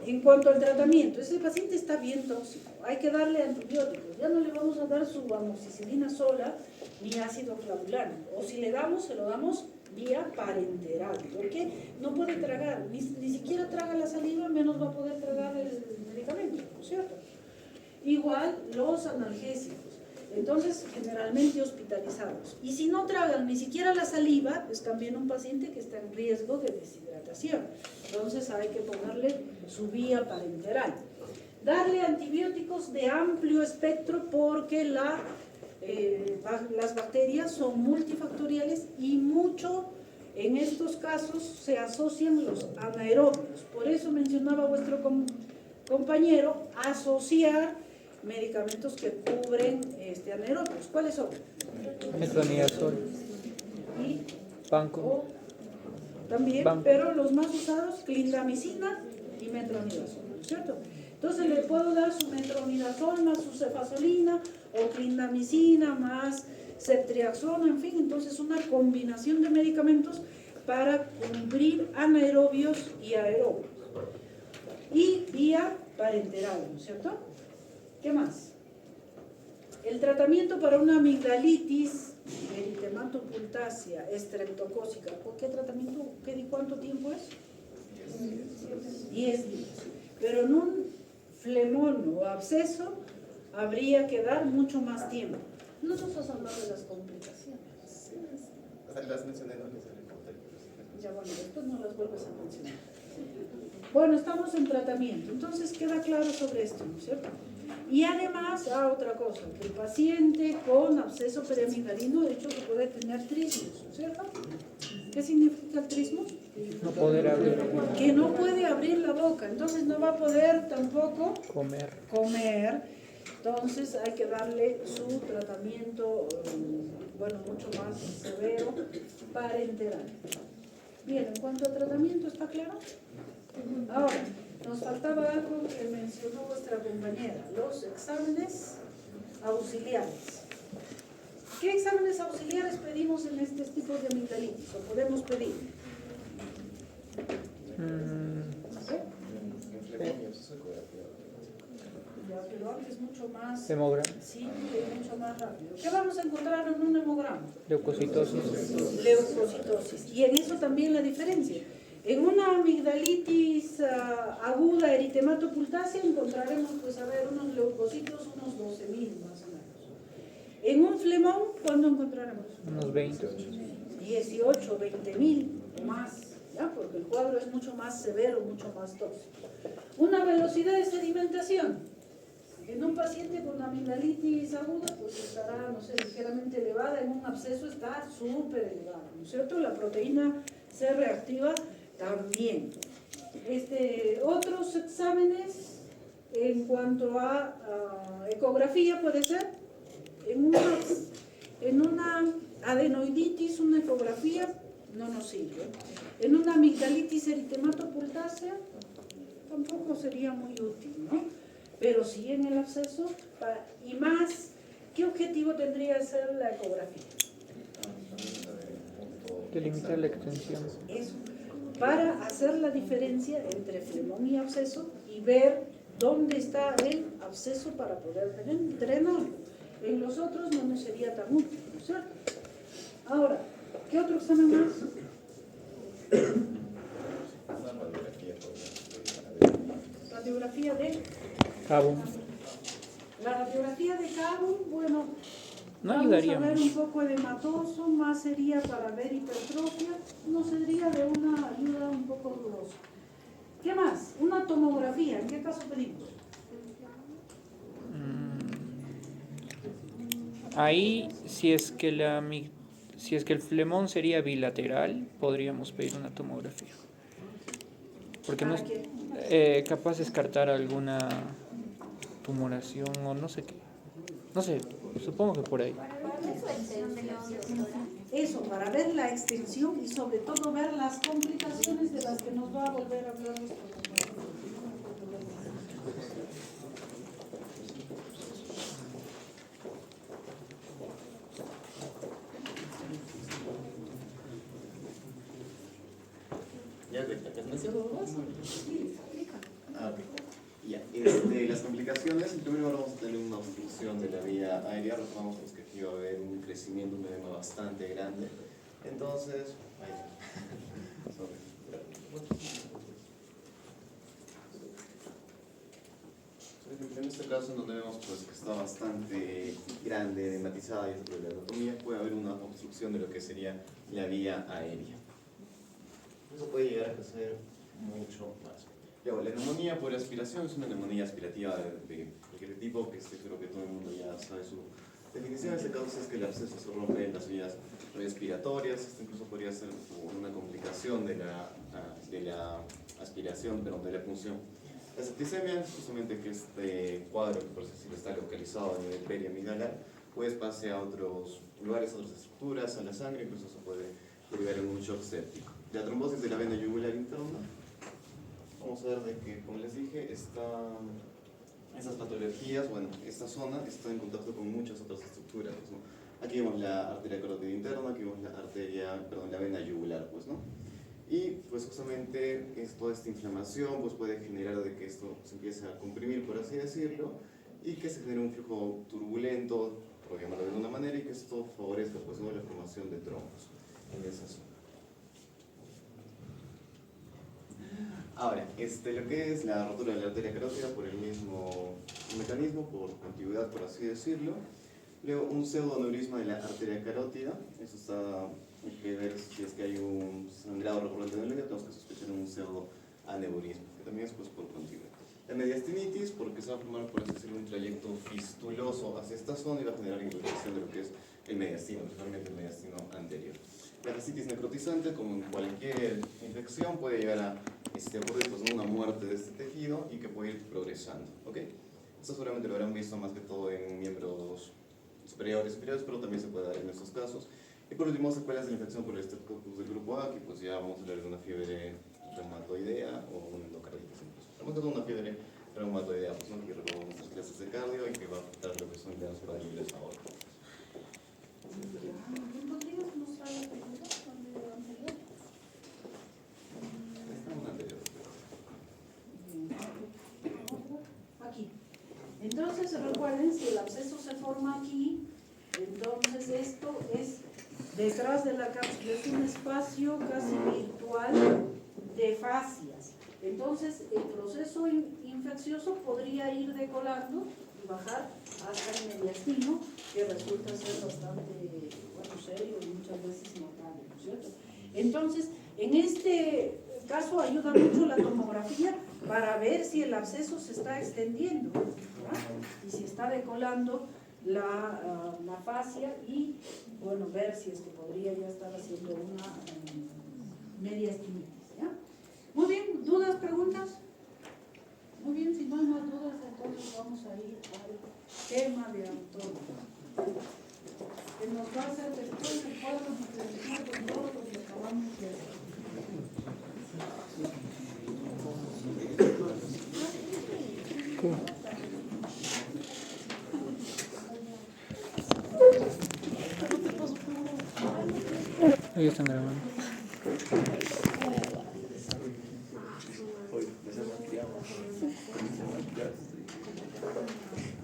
en cuanto al tratamiento, ese paciente está bien tóxico, hay que darle antibióticos, ya no le vamos a dar su amoxicilina sola ni ácido clavulánico, o si le damos, se lo damos vía parenteral, porque no puede tragar, ni siquiera traga la saliva, menos va a poder tragar el medicamento, ¿no es cierto? Igual los analgésicos, entonces generalmente hospitalizados, y si no tragan ni siquiera la saliva, es también un paciente que está en riesgo de deshidratación, entonces hay que ponerle su vía parenteral. Darle antibióticos de amplio espectro porque las bacterias son multifactoriales y mucho en estos casos se asocian los anaerobios. Por eso mencionaba vuestro compañero asociar medicamentos que cubren anaerobios. ¿Cuáles son? Metronidazol. Y Banco. también, Banco. pero los más usados, clindamicina y metronidazol, ¿no es cierto? Entonces le puedo dar su metronidazol más su cefazolina o clindamicina más ceftriaxona, en fin, entonces una combinación de medicamentos para cubrir anaerobios y aerobios. Y vía parenteral, ¿no es cierto? ¿Qué más? El tratamiento para una amigdalitis eritematopulácea estreptocócica. ¿Por qué tratamiento? ¿Cuánto tiempo es? 10 días. Pero en un flemón o absceso habría que dar mucho más tiempo. No nos has hablado de las complicaciones. O sea, las mencioné, no les hablé. Ya bueno, después no las vuelves a mencionar. Bueno, estamos en tratamiento, entonces queda claro sobre esto, ¿no es cierto? Y además, otra cosa, que el paciente con absceso periamigdalino, de hecho, que puede tener trismos, ¿no es cierto? ¿Qué significa el trismo? No poder abrir. Que no puede abrir la boca, entonces no va a poder tampoco Comer. Entonces hay que darle su tratamiento, bueno, mucho más severo, parenteral. Bien, en cuanto a tratamiento, ¿está claro? Ahora, nos faltaba algo que mencionó vuestra compañera, los exámenes auxiliares. ¿Qué exámenes auxiliares pedimos en este tipo de amigdalitis o podemos pedir? Ya, pero antes mucho más Hemograma. simple y mucho más rápido. ¿Qué vamos a encontrar en un hemograma? Leucocitosis. Leucocitosis. Y en eso también la diferencia. En una amigdalitis aguda eritematopulácea encontraremos, pues a ver, unos leucocitos, unos 12.000 más o menos. En un flemón, ¿cuándo encontraremos? Unos 20. 18, 20.000 o más, ¿ya? Porque el cuadro es mucho más severo, mucho más tóxico. Una velocidad de sedimentación. En un paciente con amigdalitis aguda, pues estará, no sé, ligeramente elevada, en un absceso está súper elevada, ¿no es cierto? La proteína C reactiva también. Otros exámenes en cuanto a ecografía puede ser en una adenoiditis, una ecografía no nos sirve. En una amigdalitis eritematopulácea tampoco sería muy útil, ¿no? Pero sí en el absceso, y más, ¿qué objetivo tendría que ser la ecografía? Delimitar la extensión. Eso, para hacer la diferencia entre flemón y absceso y ver dónde está el absceso para poder drenarlo. En los otros no nos sería tan útil, ¿no es cierto? Ahora, ¿qué otro examen más? Radiografía de Cabo. la radiografía de Cabo, bueno, No Vamos a ver ayudaríamos. un poco de hematoso, más sería para ver hipertrofia, no sería de una ayuda un poco dudosa. ¿Qué más? Una tomografía, ¿en qué caso pedimos? Ahí, si es que el flemón sería bilateral, podríamos pedir una tomografía. Porque no ¿Para es qué? capaz de descartar alguna tumoración o no sé qué. No sé, supongo que por ahí. Eso, para ver la extensión y sobre todo ver las complicaciones de las que nos va a volver a hablar nuestro compañero. ¿Ya más? Ah, ok. Ya, las complicaciones, en primer lugar vamos a tener una obstrucción de la vía aérea, retomamos que aquí va a haber un crecimiento, un edema bastante grande. Entonces, en este caso, en donde vemos pues, que está bastante grande, edematizada y sobre la anatomía, puede haber una obstrucción de lo que sería la vía aérea. Eso puede llegar a crecer mucho más. Luego, la neumonía por aspiración es una neumonía aspirativa de cualquier tipo, que creo que todo el mundo ya sabe su definición. En este caso es que el absceso se rompe en las vías respiratorias. Esto incluso podría ser una complicación de la aspiración, pero de la punción. La septicemia es justamente que este cuadro, que por así decirlo está localizado a nivel periamigdalar, pues pase a otros lugares, a otras estructuras, a la sangre, incluso se puede derivar en un shock séptico. La trombosis de la vena yugular interna, vamos a ver de que, como les dije, esas patologías, bueno, esta zona está en contacto con muchas otras estructuras, ¿no? Aquí vemos la arteria carótida interna, aquí vemos la vena yugular, pues, ¿no? Y pues justamente toda esta inflamación pues, puede generar de que esto se empiece a comprimir, por así decirlo, y que se genere un flujo turbulento, por llamarlo de alguna manera, y que esto favorezca pues, ¿no? la formación de trombos en esa zona. Ahora, lo que es la rotura de la arteria carótida por el mismo mecanismo, por antigüedad, por así decirlo. Luego, un pseudoneurisma de la arteria carótida, eso está, hay que ver si es que hay un sangrado recurrente en el medio, tenemos que sospechar un pseudoaneurisma, que también es pues, por continuidad. La mediastinitis, porque se va a formar, por así decirlo, un trayecto fistuloso hacia esta zona y va a generar infiltración de lo que es el mediastino, principalmente el mediastino anterior. La fascitis necrotizante, como en cualquier infección, puede llegar a ocurrir pues, una muerte de este tejido y que puede ir progresando. ¿Okay? Esto seguramente lo habrán visto más que todo en miembros superiores, pero también se puede dar en estos casos. Y por último, secuelas de la infección por el Streptococcus del grupo A, que pues ya vamos a hablar de una fiebre reumatoidea o una endocarditis incluso. Vamos a ver una fiebre reumatoidea, pues, ¿no? Que retomamos nuestras clases de cardio y que va a afectar lo que son las variables ahora. ¿Podrías mostrar la pregunta donde anterior? Aquí. Entonces recuerden, si el absceso se forma aquí, entonces esto es detrás de la cápsula, es un espacio casi virtual de fascias. Entonces el proceso infeccioso podría ir decolando y bajar hasta el mediastino, que resulta ser bastante serio y muchas veces mortal, ¿no es cierto? Entonces, en este caso ayuda mucho la tomografía para ver si el absceso se está extendiendo, ¿verdad? Y si está decolando la fascia y, bueno, ver si es que podría ya estar haciendo una mediastinitis, ¿ya? Muy bien, ¿dudas, preguntas? Muy bien, si no hay más dudas, entonces vamos a ir al tema de anatomía, que nos va a hacer después el cuadro diferencial con todo lo que acabamos de hacer. Ahí están grabando.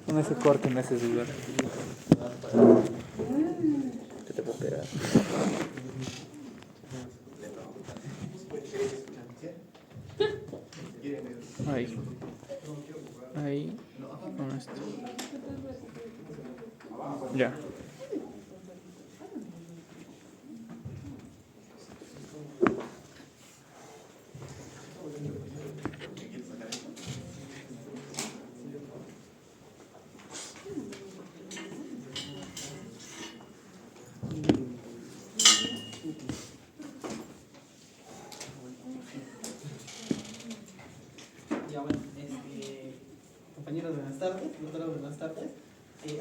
Con ese corte me haces dudar. ¿Qué te puedo pegar? Ahí. Ahí. Con esto. Ya. compañeros, buenas tardes. Doctora, buenas tardes.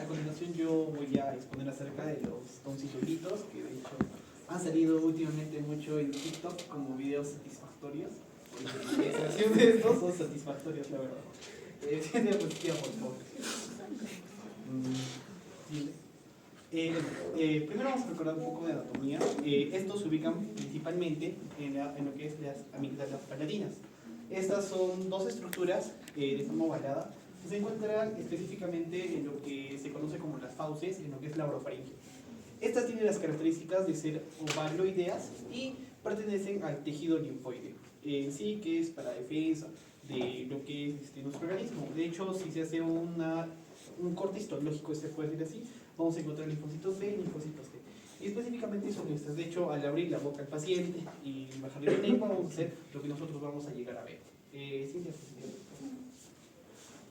A continuación yo voy a exponer acerca de los tonsillitos, que de hecho han salido últimamente mucho en TikTok como videos satisfactorios. La realización de estos son satisfactorios, la verdad. Tiene diapositiva, por favor. Primero vamos a recordar un poco de anatomía. Estos se ubican principalmente en lo que es las amígdalas palatinas. Estas son dos estructuras de forma ovalada que se encuentran específicamente en lo que se conoce como las fauces, en lo que es la orofaringe. Estas tienen las características de ser ovaloideas y pertenecen al tejido linfoide, sí, que es para defensa de lo que es nuestro organismo. De hecho, si se hace un corte histológico, se puede decir así, vamos a encontrar linfocitos B y linfocitos T. Y específicamente son estas. De hecho, al abrir la boca al paciente y bajarle la lengua, vamos a hacer lo que nosotros vamos a llegar a ver.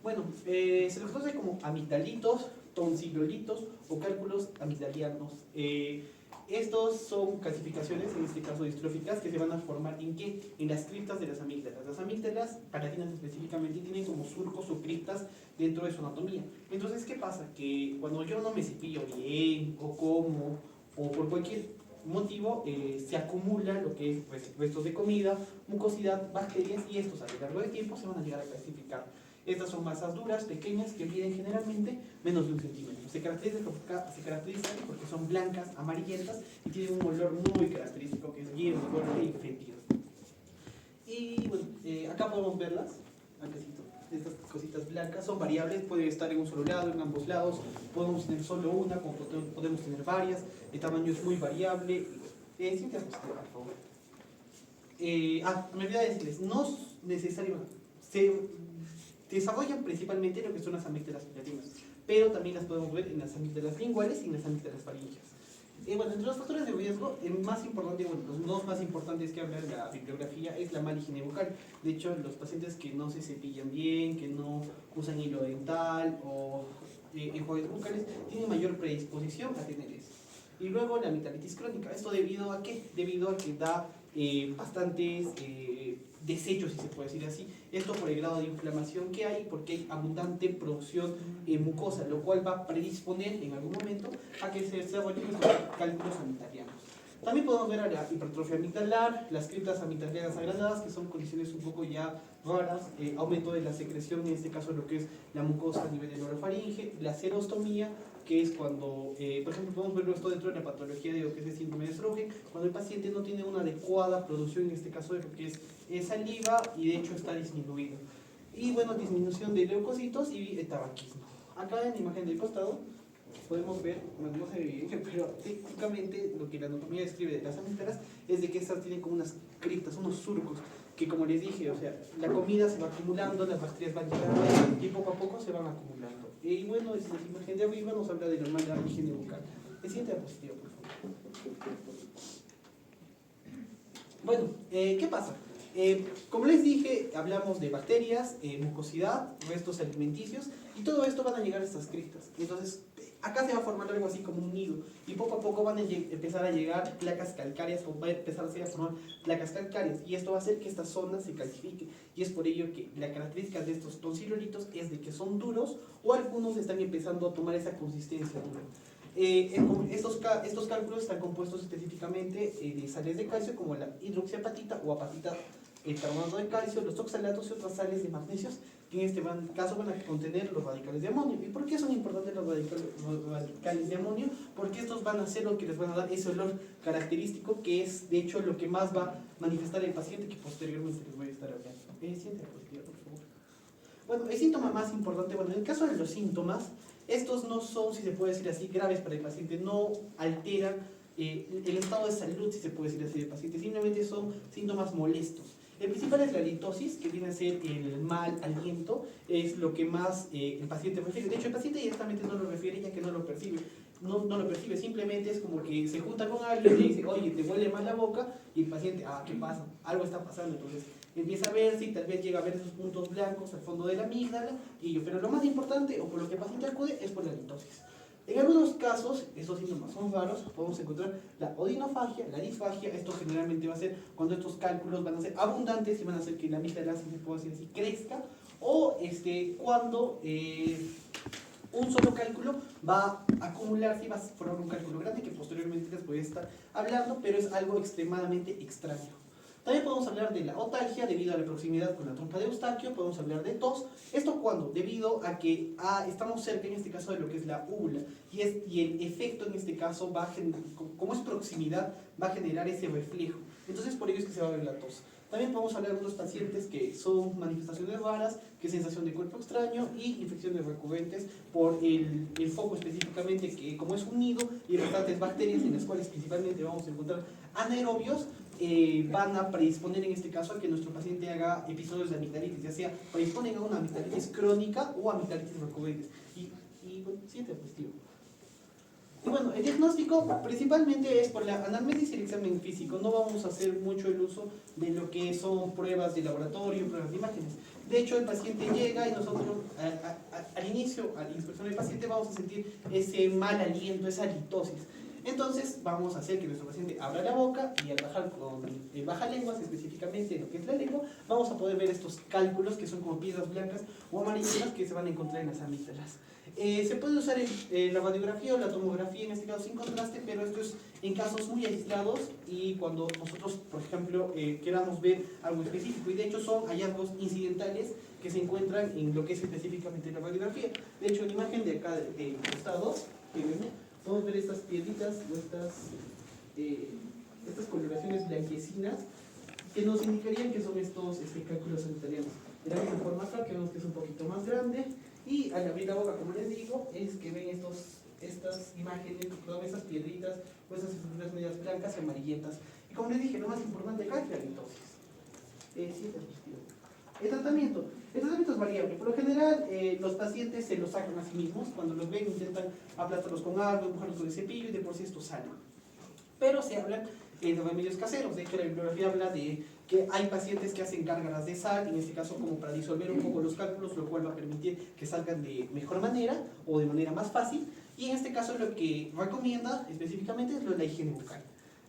Bueno, se les conoce como amigdalitos, tonsilolitos o cálculos amigdalianos. Estos son calcificaciones, en este caso distróficas, que se van a formar ¿en qué? En las criptas de las amígdalas. Las amígdalas palatinas específicamente tienen como surcos o criptas dentro de su anatomía. Entonces, ¿qué pasa? Que cuando yo no me cepillo bien, o como, o por cualquier motivo, se acumula lo que es pues, restos de comida, mucosidad, bacterias, y estos a lo largo del tiempo se van a llegar a calcificar. Estas son masas duras, pequeñas, que miden generalmente menos de 1 centímetro. Se caracterizan porque son blancas, amarillentas y tienen un olor muy característico que es hierro, fuerte y fétido. Y bueno, acá podemos verlas. Estas cositas blancas son variables, puede estar en un solo lado, en ambos lados. Podemos tener solo una, como podemos tener varias. El tamaño es muy variable. Sin por favor. Me olvidé decirles, no es necesario. Se desarrollan principalmente lo que son las amígdalas palatinas, pero también las podemos ver en las amígdalas linguales y en las amígdalas faringias. Bueno, entre los factores de riesgo, el más importante, bueno, los dos más importantes que habla la bibliografía es la mala higiene bucal. De hecho, los pacientes que no se cepillan bien, que no usan hilo dental o enjuagues bucales, tienen mayor predisposición a tener eso. Y luego la amigdalitis crónica. ¿Esto debido a qué? Debido a que da bastantes desechos, si se puede decir así. Esto por el grado de inflamación que hay, porque hay abundante producción mucosa, lo cual va a predisponer en algún momento a que se desarrollen estos cálculos amigdalianos. También podemos ver a la hipertrofia amigdalar, las criptas amigdalianas agranadas, que son condiciones un poco ya raras, aumento de la secreción, en este caso lo que es la mucosa a nivel de la orofaringe, la serostomía, que es cuando, por ejemplo, podemos verlo esto dentro de la patología de lo que es el síndrome de Sjögren, cuando el paciente no tiene una adecuada producción, en este caso de lo que es saliva, y de hecho está disminuido. Y bueno, disminución de leucocitos y tabaquismo. Acá en la imagen del costado podemos ver, bueno, no se ve bien, pero técnicamente lo que la anatomía describe de las amígdalas es de que estas tienen como unas criptas, unos surcos, que como les dije, o sea, la comida se va acumulando, las bacterias van llegando y poco a poco se van acumulando. Y bueno, esta imagen de arriba nos habla de la mala higiene bucal. El siguiente diapositiva, por favor. Bueno, ¿qué pasa? Como les dije, hablamos de bacterias, mucosidad, restos alimenticios, y todo esto van a llegar a estas criptas. Entonces, acá se va a formar algo así como un nido, y poco a poco van a empezar a llegar placas calcáreas, o va a empezar a formar placas calcáreas, y esto va a hacer que esta zona se calcifique. Y es por ello que la característica de estos tonsilolitos es de que son duros, o algunos están empezando a tomar esa consistencia dura. Estos cálculos están compuestos específicamente de sales de calcio, como la hidroxiapatita o apatita carbonato de calcio, los oxalatos y otras sales de magnesios, que en este caso van a contener los radicales de amonio. ¿Y por qué son importantes los radicales de amonio? Porque estos van a ser lo que les van a dar ese olor característico, que es de hecho lo que más va a manifestar el paciente, que posteriormente les voy a estar hablando. Siguiente diapositiva, por favor. Bueno, el síntoma más importante, bueno, en el caso de los síntomas, estos no son, si se puede decir así, graves para el paciente, no alteran el estado de salud, si se puede decir así, del paciente, simplemente son síntomas molestos. El principal es la halitosis, que viene a ser el mal aliento, es lo que más el paciente refiere. De hecho, el paciente directamente no lo refiere, ya que no lo percibe. No lo percibe, simplemente es como que se junta con alguien y le dice, oye, te huele mal la boca, y el paciente, ¿qué pasa? Algo está pasando. Entonces empieza a ver si tal vez llega a ver esos puntos blancos al fondo de la amígdala, pero lo más importante, o por lo que el paciente acude, es por la halitosis. En algunos casos, estos síntomas son raros, podemos encontrar la odinofagia, la disfagia. Esto generalmente va a ser cuando estos cálculos van a ser abundantes y van a hacer que la amígdala, si se puede decir así, crezca, o cuando un solo cálculo va a acumularse y va a formar un cálculo grande que posteriormente les voy a estar hablando, pero es algo extremadamente extraño. También podemos hablar de la otalgia debido a la proximidad con la trompa de Eustaquio, podemos hablar de tos. ¿Esto cuándo? Debido a que estamos cerca en este caso de lo que es la úvula y el efecto en este caso va a como es proximidad, va a generar ese reflejo. Entonces por ello es que se va a ver la tos. También podemos hablar de unos pacientes que son manifestaciones raras, que es sensación de cuerpo extraño y infecciones recurrentes por el foco específicamente que como es un nido y bastantes bacterias en las cuales principalmente vamos a encontrar anaerobios, van a predisponer en este caso a que nuestro paciente haga episodios de amigdalitis, ya sea predisponen a una amigdalitis crónica o amigdalitis recurrentes. Y bueno, siguiente positivo. Y bueno, el diagnóstico principalmente es por la anamnesis y el examen físico. No vamos a hacer mucho el uso de lo que son pruebas de laboratorio, pruebas de imágenes. De hecho, el paciente llega y nosotros al inicio, al inspección del paciente, vamos a sentir ese mal aliento, esa litosis. Entonces vamos a hacer que nuestro paciente abra la boca y al bajar con baja lenguas, específicamente lo que es la lengua, vamos a poder ver estos cálculos que son como piedras blancas o amarillas que se van a encontrar en las amígdalas. Se puede usar la radiografía o la tomografía en este caso sin contraste, pero esto es en casos muy aislados y cuando nosotros, por ejemplo, queramos ver algo específico, y de hecho son hallazgos incidentales que se encuentran en lo que es específicamente la radiografía. De hecho, en la imagen de acá de costado, podemos ver estas piedritas o estas coloraciones blanquecinas que nos indicarían que son estos cálculos sanitarianos. De la misma forma acá, que vemos que es un poquito más grande, y al abrir la boca, como les digo, es que ven estas imágenes, todas esas piedritas o esas estructuras medias blancas y amarillentas. Y como les dije, lo más importante acá es la litosis. El tratamiento es variable. Por lo general, los pacientes se los sacan a sí mismos. Cuando los ven, intentan aplastarlos con algo, empujarlos con el cepillo y de por sí esto sale. Pero se hablan de remedios caseros. De hecho, la bibliografía habla de que hay pacientes que hacen gárgaras de sal, en este caso como para disolver un poco los cálculos, lo cual va a permitir que salgan de mejor manera o de manera más fácil. Y en este caso lo que recomienda específicamente es lo de la higiene bucal.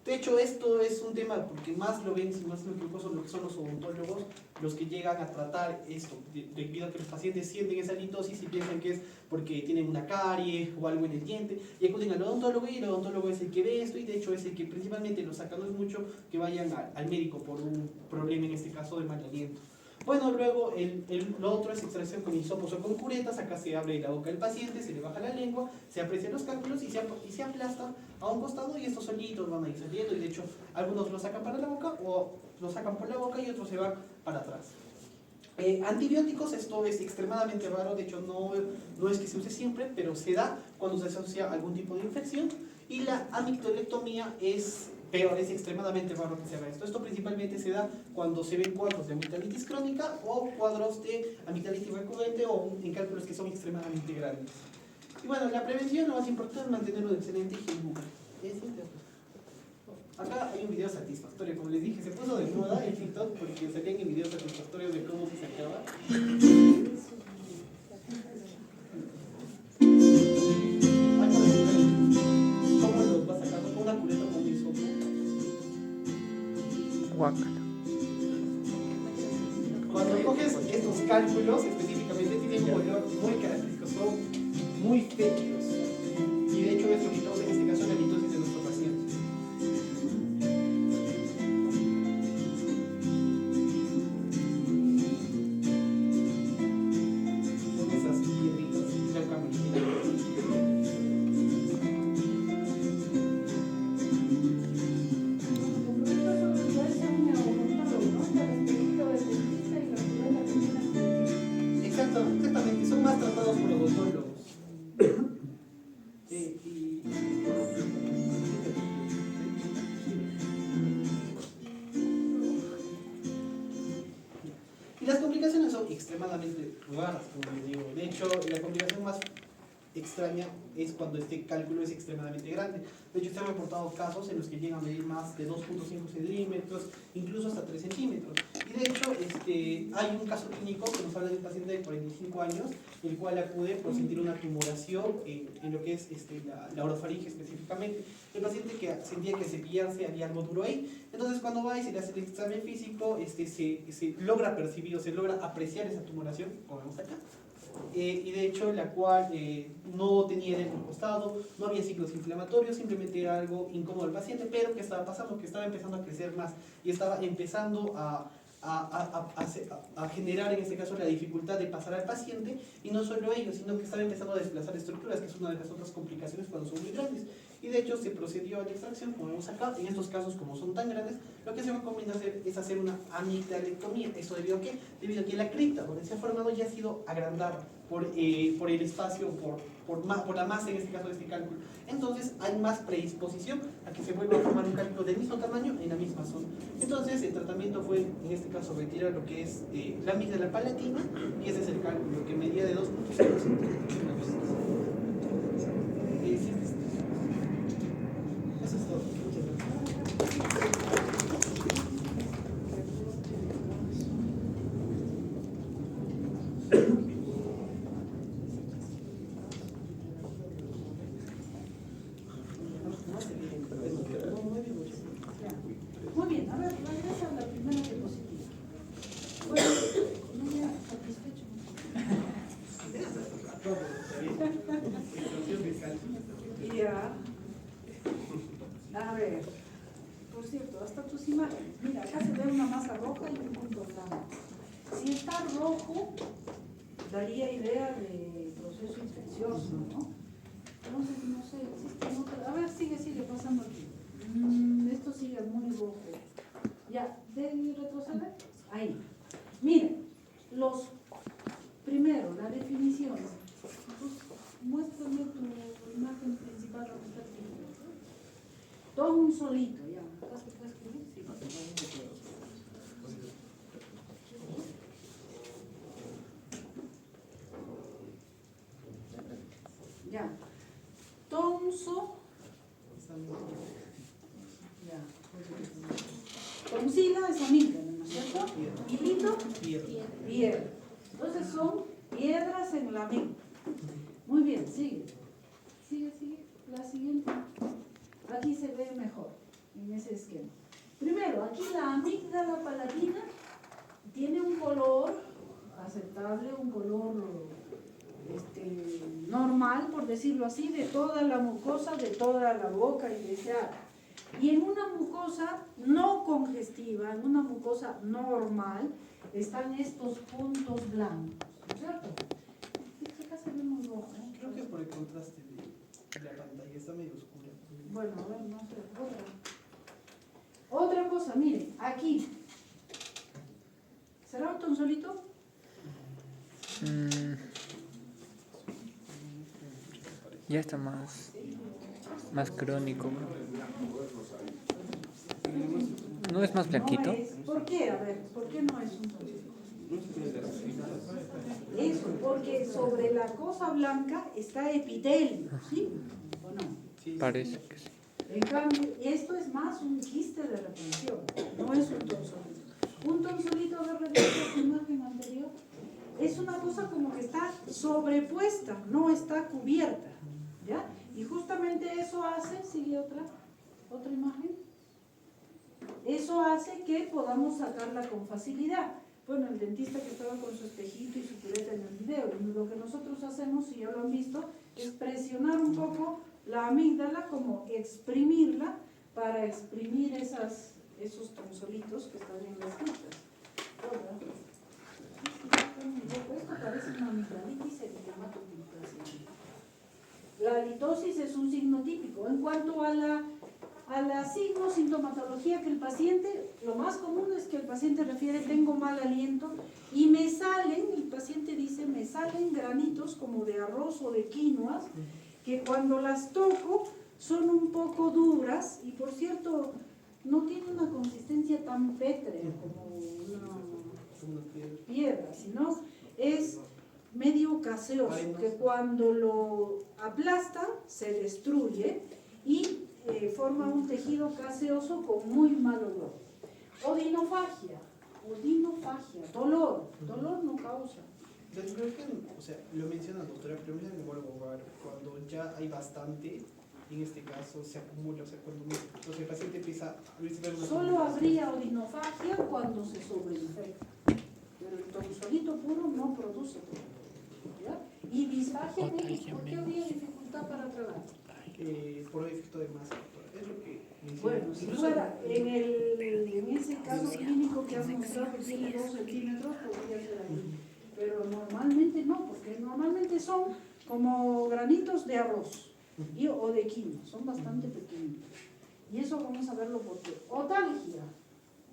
De hecho, esto es un tema porque más lo ven, si más lo que son los odontólogos, los que llegan a tratar esto, debido a que los pacientes sienten esa litosis y piensan que es porque tienen una carie o algo en el diente, y acuden al odontólogo y el odontólogo es el que ve esto y de hecho es el que principalmente lo saca. No es mucho que vayan al médico por un problema, en este caso de mal aliento. Bueno, luego lo otro es extracción con hisopos o con curetas. Acá se abre la boca del paciente, se le baja la lengua, se aprecian los cálculos y se aplastan a un costado y estos solitos van a ir saliendo, y de hecho algunos lo sacan para la boca o lo sacan por la boca y otros se van para atrás. Antibióticos, esto es extremadamente raro, de hecho no es que se use siempre, pero se da cuando se asocia a algún tipo de infección, y la amigdalectomía es peor, es extremadamente raro que se haga esto. Esto principalmente se da cuando se ven cuadros de amigdalitis crónica o cuadros de amigdalitis recurrente o en cálculos que son extremadamente grandes. Y bueno, la prevención, lo más importante es mantener una excelente higiene bucal. Acá hay un video satisfactorio, como les dije, se puso de moda en TikTok porque salían en videos satisfactorios de cómo se sacaba. ¿Cómo los va sacando? Con una cureta con un hisopo. Guácala. Cuando coges estos cálculos, específicamente tienen un olor muy característico, son muy fétidos. Y de hecho es lo que causa en este caso la litosis de nuestro paciente. Son esas piedritas blanco-amarillas. Exactamente, son más tratados por odontólogos. Y las complicaciones son extremadamente raras, como les digo. De hecho, la complicación más extraña es cuando este cálculo es extremadamente grande. De hecho, se han reportado casos en los que llegan a medir más de 2.5 centímetros, incluso hasta 3 centímetros. Y de hecho, hay un caso clínico que nos habla de un paciente de 45 años, el cual acude por sentir una tumoración en lo que es la orofaringe específicamente. El paciente que sentía que cepillarse había algo duro ahí, entonces cuando va y se le hace el examen físico, se logra percibir o se logra apreciar esa tumoración, como vemos acá. Y de hecho la cual no tenía edema al costado, no había ciclos inflamatorios, simplemente era algo incómodo al paciente, pero que estaba pasando, que estaba empezando a crecer más y estaba empezando a generar en este caso la dificultad de pasar al paciente, y no solo ello, sino que estaba empezando a desplazar estructuras, que es una de las otras complicaciones cuando son muy grandes. Y de hecho se procedió a la extracción, como vemos acá. En estos casos, como son tan grandes, lo que se recomienda hacer es hacer una amigdalectomía. ¿Eso debido a qué? Debido a que la cripta donde se ha formado ya ha sido agrandada por el espacio, por la masa en este caso de este cálculo. Entonces hay más predisposición a que se vuelva a formar un cálculo del mismo tamaño en la misma zona. Entonces el tratamiento fue, en este caso, retirar lo que es la amígdala palatina, y ese es el cálculo, que medía de 2.5 centímetros. Eso es todo. Muchas Muy bien, a ver, regresa a la primera diapositiva. Bueno, no me ha satisfecho. Ya. A ver, por cierto, hasta tus imágenes. Mira, acá se ve una masa roja y un punto blanco. Si está rojo, daría idea de proceso infeccioso, ¿no? Entonces, no sé, existe otra. A ver, sigue pasando aquí. Esto sigue muy rojo. Ya, ¿debe retroceder? Ahí. Miren, primero, la definición. Pues, muéstrame tu imagen principal representativa. Todo un solito, ya. ¿Acá se puede escribir? Sí, no se puede. Ya. Tonso. Ya. Tonsila es amígdala, ¿no es cierto? Hilito, piedra. Entonces son piedras en la amígdala. Muy bien, sigue. Sigue. La siguiente. Aquí se ve mejor en ese esquema. Primero, aquí la amígdala palatina tiene un color aceptable, un color normal, por decirlo así, de toda la mucosa, de toda la boca y deseada. Y en una mucosa no congestiva, en una mucosa normal, están estos puntos blancos, ¿no es cierto? Acá se ve muy rojo, ¿no? Creo que es por el contraste de la pantalla, está medio oscura. Bueno, a ver, no sé, otra cosa, miren, aquí. ¿Será un tonsolito? Ya está más crónico. ¿No es más blanquito? No es. ¿Por qué? A ver, ¿por qué no es un tonsolito? Eso, porque sobre la cosa blanca está epitelio, ¿sí? ¿O no? Parece que sí. En cambio, esto es más un quiste de retención, no es un tonsolito. Un tonsolito, a ver, revisa tu imagen anterior, es una cosa como que está sobrepuesta, no está cubierta, ¿ya? Y justamente eso hace, sigue otra imagen, eso hace que podamos sacarla con facilidad. Bueno, el dentista que estaba con su espejito y su cureta en el video, lo que nosotros hacemos, si ya lo han visto, es presionar un poco la amígdala, como exprimirla, para exprimir esos tonsolitos que están en las criptas. Esto parece una amigdalitis eritematoplicación. La litosis es un signo típico. En cuanto a la signo, sintomatología que el paciente, lo más común es que el paciente refiere: tengo mal aliento y me salen, el paciente dice, me salen granitos como de arroz o de quinoas, que cuando las toco son un poco duras, y por cierto no tiene una consistencia tan pétrea como una piedra, sino es medio gaseoso, que cuando lo aplastan se destruye y forma un tejido gaseoso con muy mal olor. Odinofagia, dolor no causa. Entonces creo que, o sea, lo menciona la doctora, pero me vuelvo a ver, cuando ya hay bastante, en este caso se acumula, o sea, cuando el paciente empieza a ver una Solo habría odinofagia cuando se sobreinfecta, pero el tonsolito puro no produce todo, ¿ya? Y disfagia, ¿por qué habría dificultad para tragar? por efecto de masa, doctora. Es lo que menciona. Bueno, si fuera en ese caso clínico que has mostrado que tiene 2 centímetros, podría ser ahí. Pero normalmente no, porque normalmente son como granitos de arroz o de quinoa, son bastante pequeños. Y eso vamos a verlo por qué.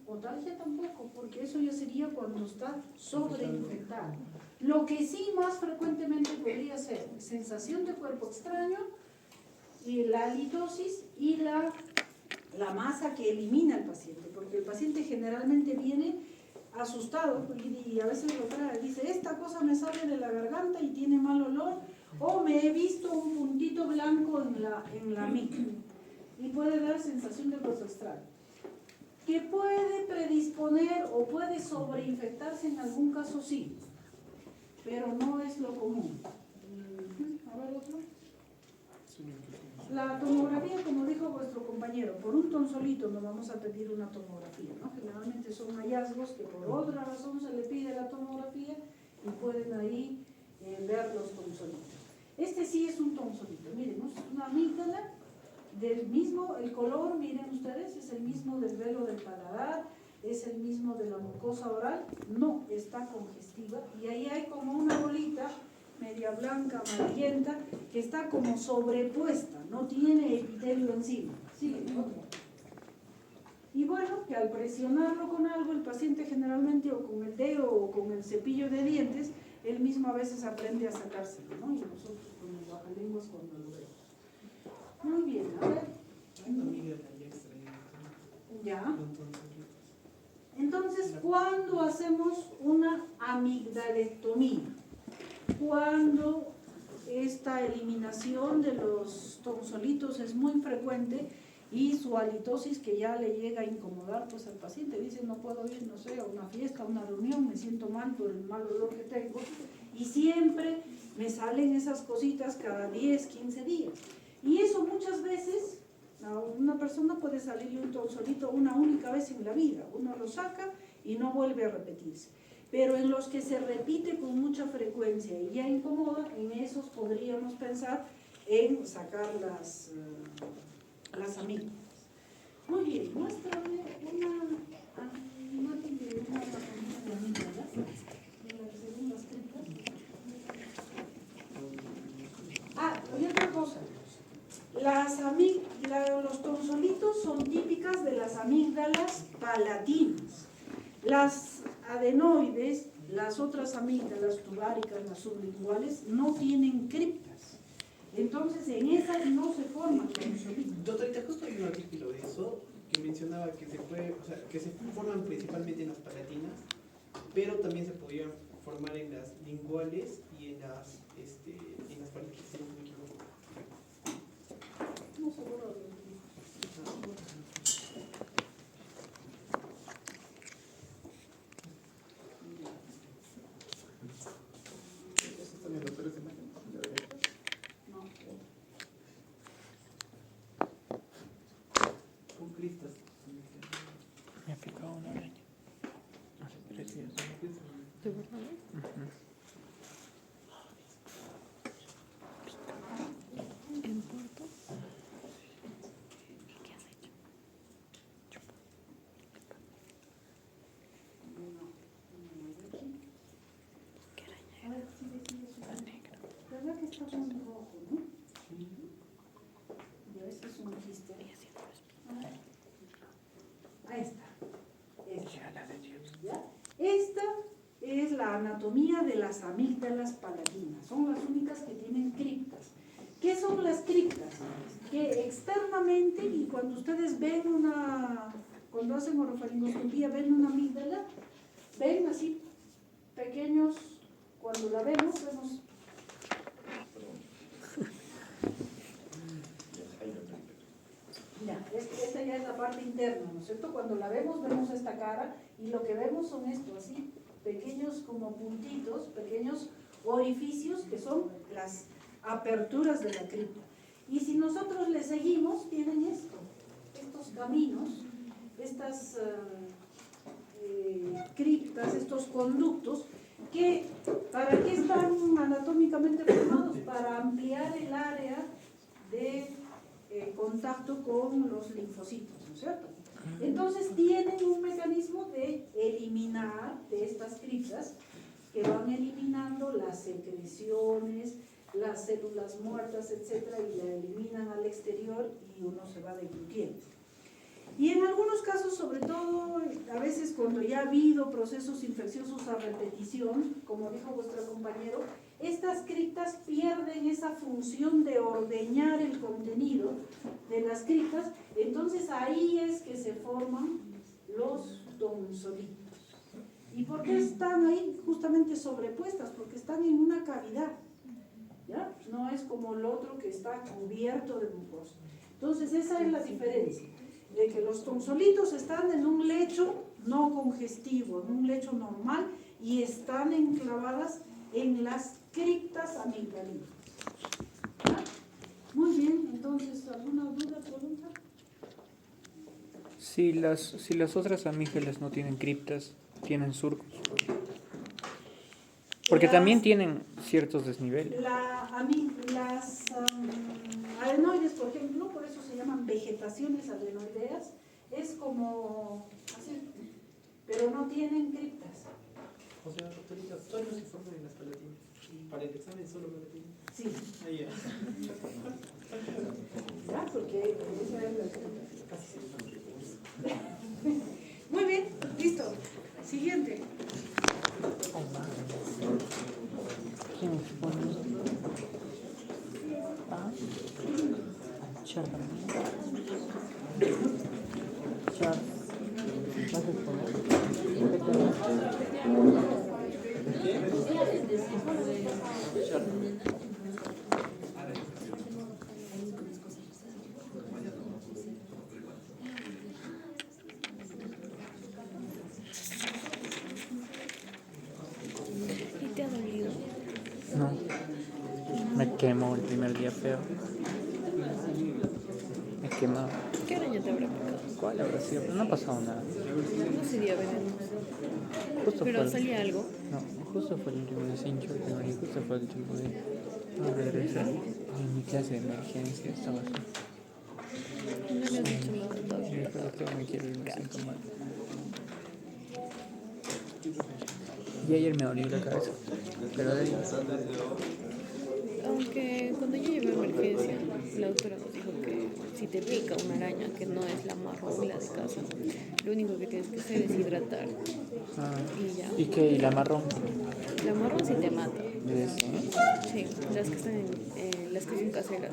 Otalgia tampoco, porque eso ya sería cuando está sobreinfectado. Lo que sí más frecuentemente podría ser sensación de cuerpo extraño, y la halitosis y la masa que elimina el paciente, porque el paciente generalmente viene asustado y a veces lo trae, dice, esta cosa me sale de la garganta y tiene mal olor, o me he visto un puntito blanco en la mica, y puede dar sensación de cuerpo extraño, que puede predisponer o puede sobreinfectarse en algún caso, sí, pero no es lo común. A ver otro. La tomografía, como dijo vuestro compañero, por un tonsolito no vamos a pedir una tomografía, ¿no? Generalmente son hallazgos que por otra razón se le pide la tomografía y pueden ahí ver los tonsolitos. Este sí es un tonsolito, miren, ¿no? Es una amígdala del mismo, el color, miren ustedes, es el mismo del velo del paladar, es el mismo de la mucosa oral, no está congestiva y ahí hay como una bolita media blanca, amarillenta, que está como sobrepuesta, no tiene epitelio encima. Sigue, otro. Y bueno, que al presionarlo con algo, el paciente generalmente o con el dedo o con el cepillo de dientes, él mismo a veces aprende a sacárselo, ¿no? Y nosotros con el bajalenguas cuando lo vemos. Muy bien, a ver. Ya. Entonces, ¿cuándo hacemos una amigdalectomía? Cuando esta eliminación de los tonsolitos es muy frecuente y su halitosis que ya le llega a incomodar pues al paciente, dice no puedo ir, no sé, a una fiesta, a una reunión, me siento mal por el mal olor que tengo y siempre me salen esas cositas cada 10, 15 días y eso muchas veces a una persona puede salirle un tonsolito una única vez en la vida, uno lo saca y no vuelve a repetirse. Pero en los que se repite con mucha frecuencia y ya incomoda, en esos podríamos pensar en sacar las amígdalas. Muy bien, muéstrame una imagen de una anatomía de amígdalas, según las tripas. Y otra cosa, los tonsolitos son típicas de las amígdalas palatinas. Las adenoides, las otras amígdalas tubáricas, las sublinguales, no tienen criptas. Entonces, en esas no se forman tonsolitos. Doctorita, justo hay un artículo de eso que mencionaba que que se forman principalmente en las palatinas, pero también se podían formar en las linguales y en las faringes, si no me equivoco. No seguro. Me ha picado una araña. Hace 3 días. ¿De verdad? ¿En Puerto? ¿Qué has hecho? ¿Qué araña era? La negra. ¿Verdad que está muy rojo, no? Y a veces es un quiste. Ahí está. ¿Ya? Esta es la anatomía de las amígdalas palatinas. Son las únicas que tienen criptas. ¿Qué son las criptas? Que externamente, y cuando ustedes ven cuando hacen orofaringoscopía, ven una amígdala, ven así pequeños cuando la vemos, ya, esta ya es la parte interna, ¿no es cierto? Cuando la vemos, vemos esta cara y lo que vemos son estos, así, pequeños como puntitos, pequeños orificios que son las aperturas de la cripta. Y si nosotros le seguimos, tienen estos caminos, estas criptas, estos conductos, que ¿para qué están anatómicamente formados? Para ampliar el área de contacto con los linfocitos, ¿no es cierto? Entonces tienen un mecanismo de eliminar de estas criptas, que van eliminando las secreciones, las células muertas, etcétera, y la eliminan al exterior y uno se va deglutiendo. Y en algunos casos, sobre todo, a veces cuando ya ha habido procesos infecciosos a repetición, como dijo vuestro compañero, estas criptas pierden esa función de ordeñar el contenido de las criptas, entonces ahí es que se forman los tonsolitos. ¿Y por qué están ahí justamente sobrepuestas? Porque están en una cavidad, ¿ya? No es como el otro que está cubierto de mucosa. Entonces esa es la diferencia, de que los tonsolitos están en un lecho no congestivo, en un lecho normal, y están enclavadas en las criptas amigdalinas. ¿Ya? Muy bien, entonces, ¿alguna duda, pregunta? Si las otras amígdalas no tienen criptas, tienen surcos. Porque también tienen ciertos desniveles. Las adenoides, por ejemplo, por eso se llaman vegetaciones adenoideas, es como así, pero no tienen criptas. O sea, doctorita, solo se forman en las palatinas. Para el examen solo me lo piden. Sí. Ahí ya. ¿Ya? Porque esa es la casi se. Muy bien, listo. Siguiente. ¿Quién pone? Char. ¿Vas a ¿Y te ha dolido? No. Me quemó el primer día feo. Me quemó. ¿Qué araña te habrá picado? ¿Cuál habrá sido? Pero no ha pasado nada. No sería veneno. Justo Pero fue el- salía algo. No, justo fue el último deshincho, y justo fue el último de no regresar. En mi clase de emergencia estaba así. No le has dicho nada Y todavía. después creo que me quiero ir, me siento mal. Y ayer me dolió la cabeza. Pero de ahí, Aunque cuando yo llevé a emergencia, la doctora nos dijo que si te pica una araña que no es la marrón, la de casa, lo único que tienes que hacer es hidratar. Y ya. ¿y qué? ¿Y la marrón? La marrón sí te mata. ¿Ves? Sí, las que están las que son caseras.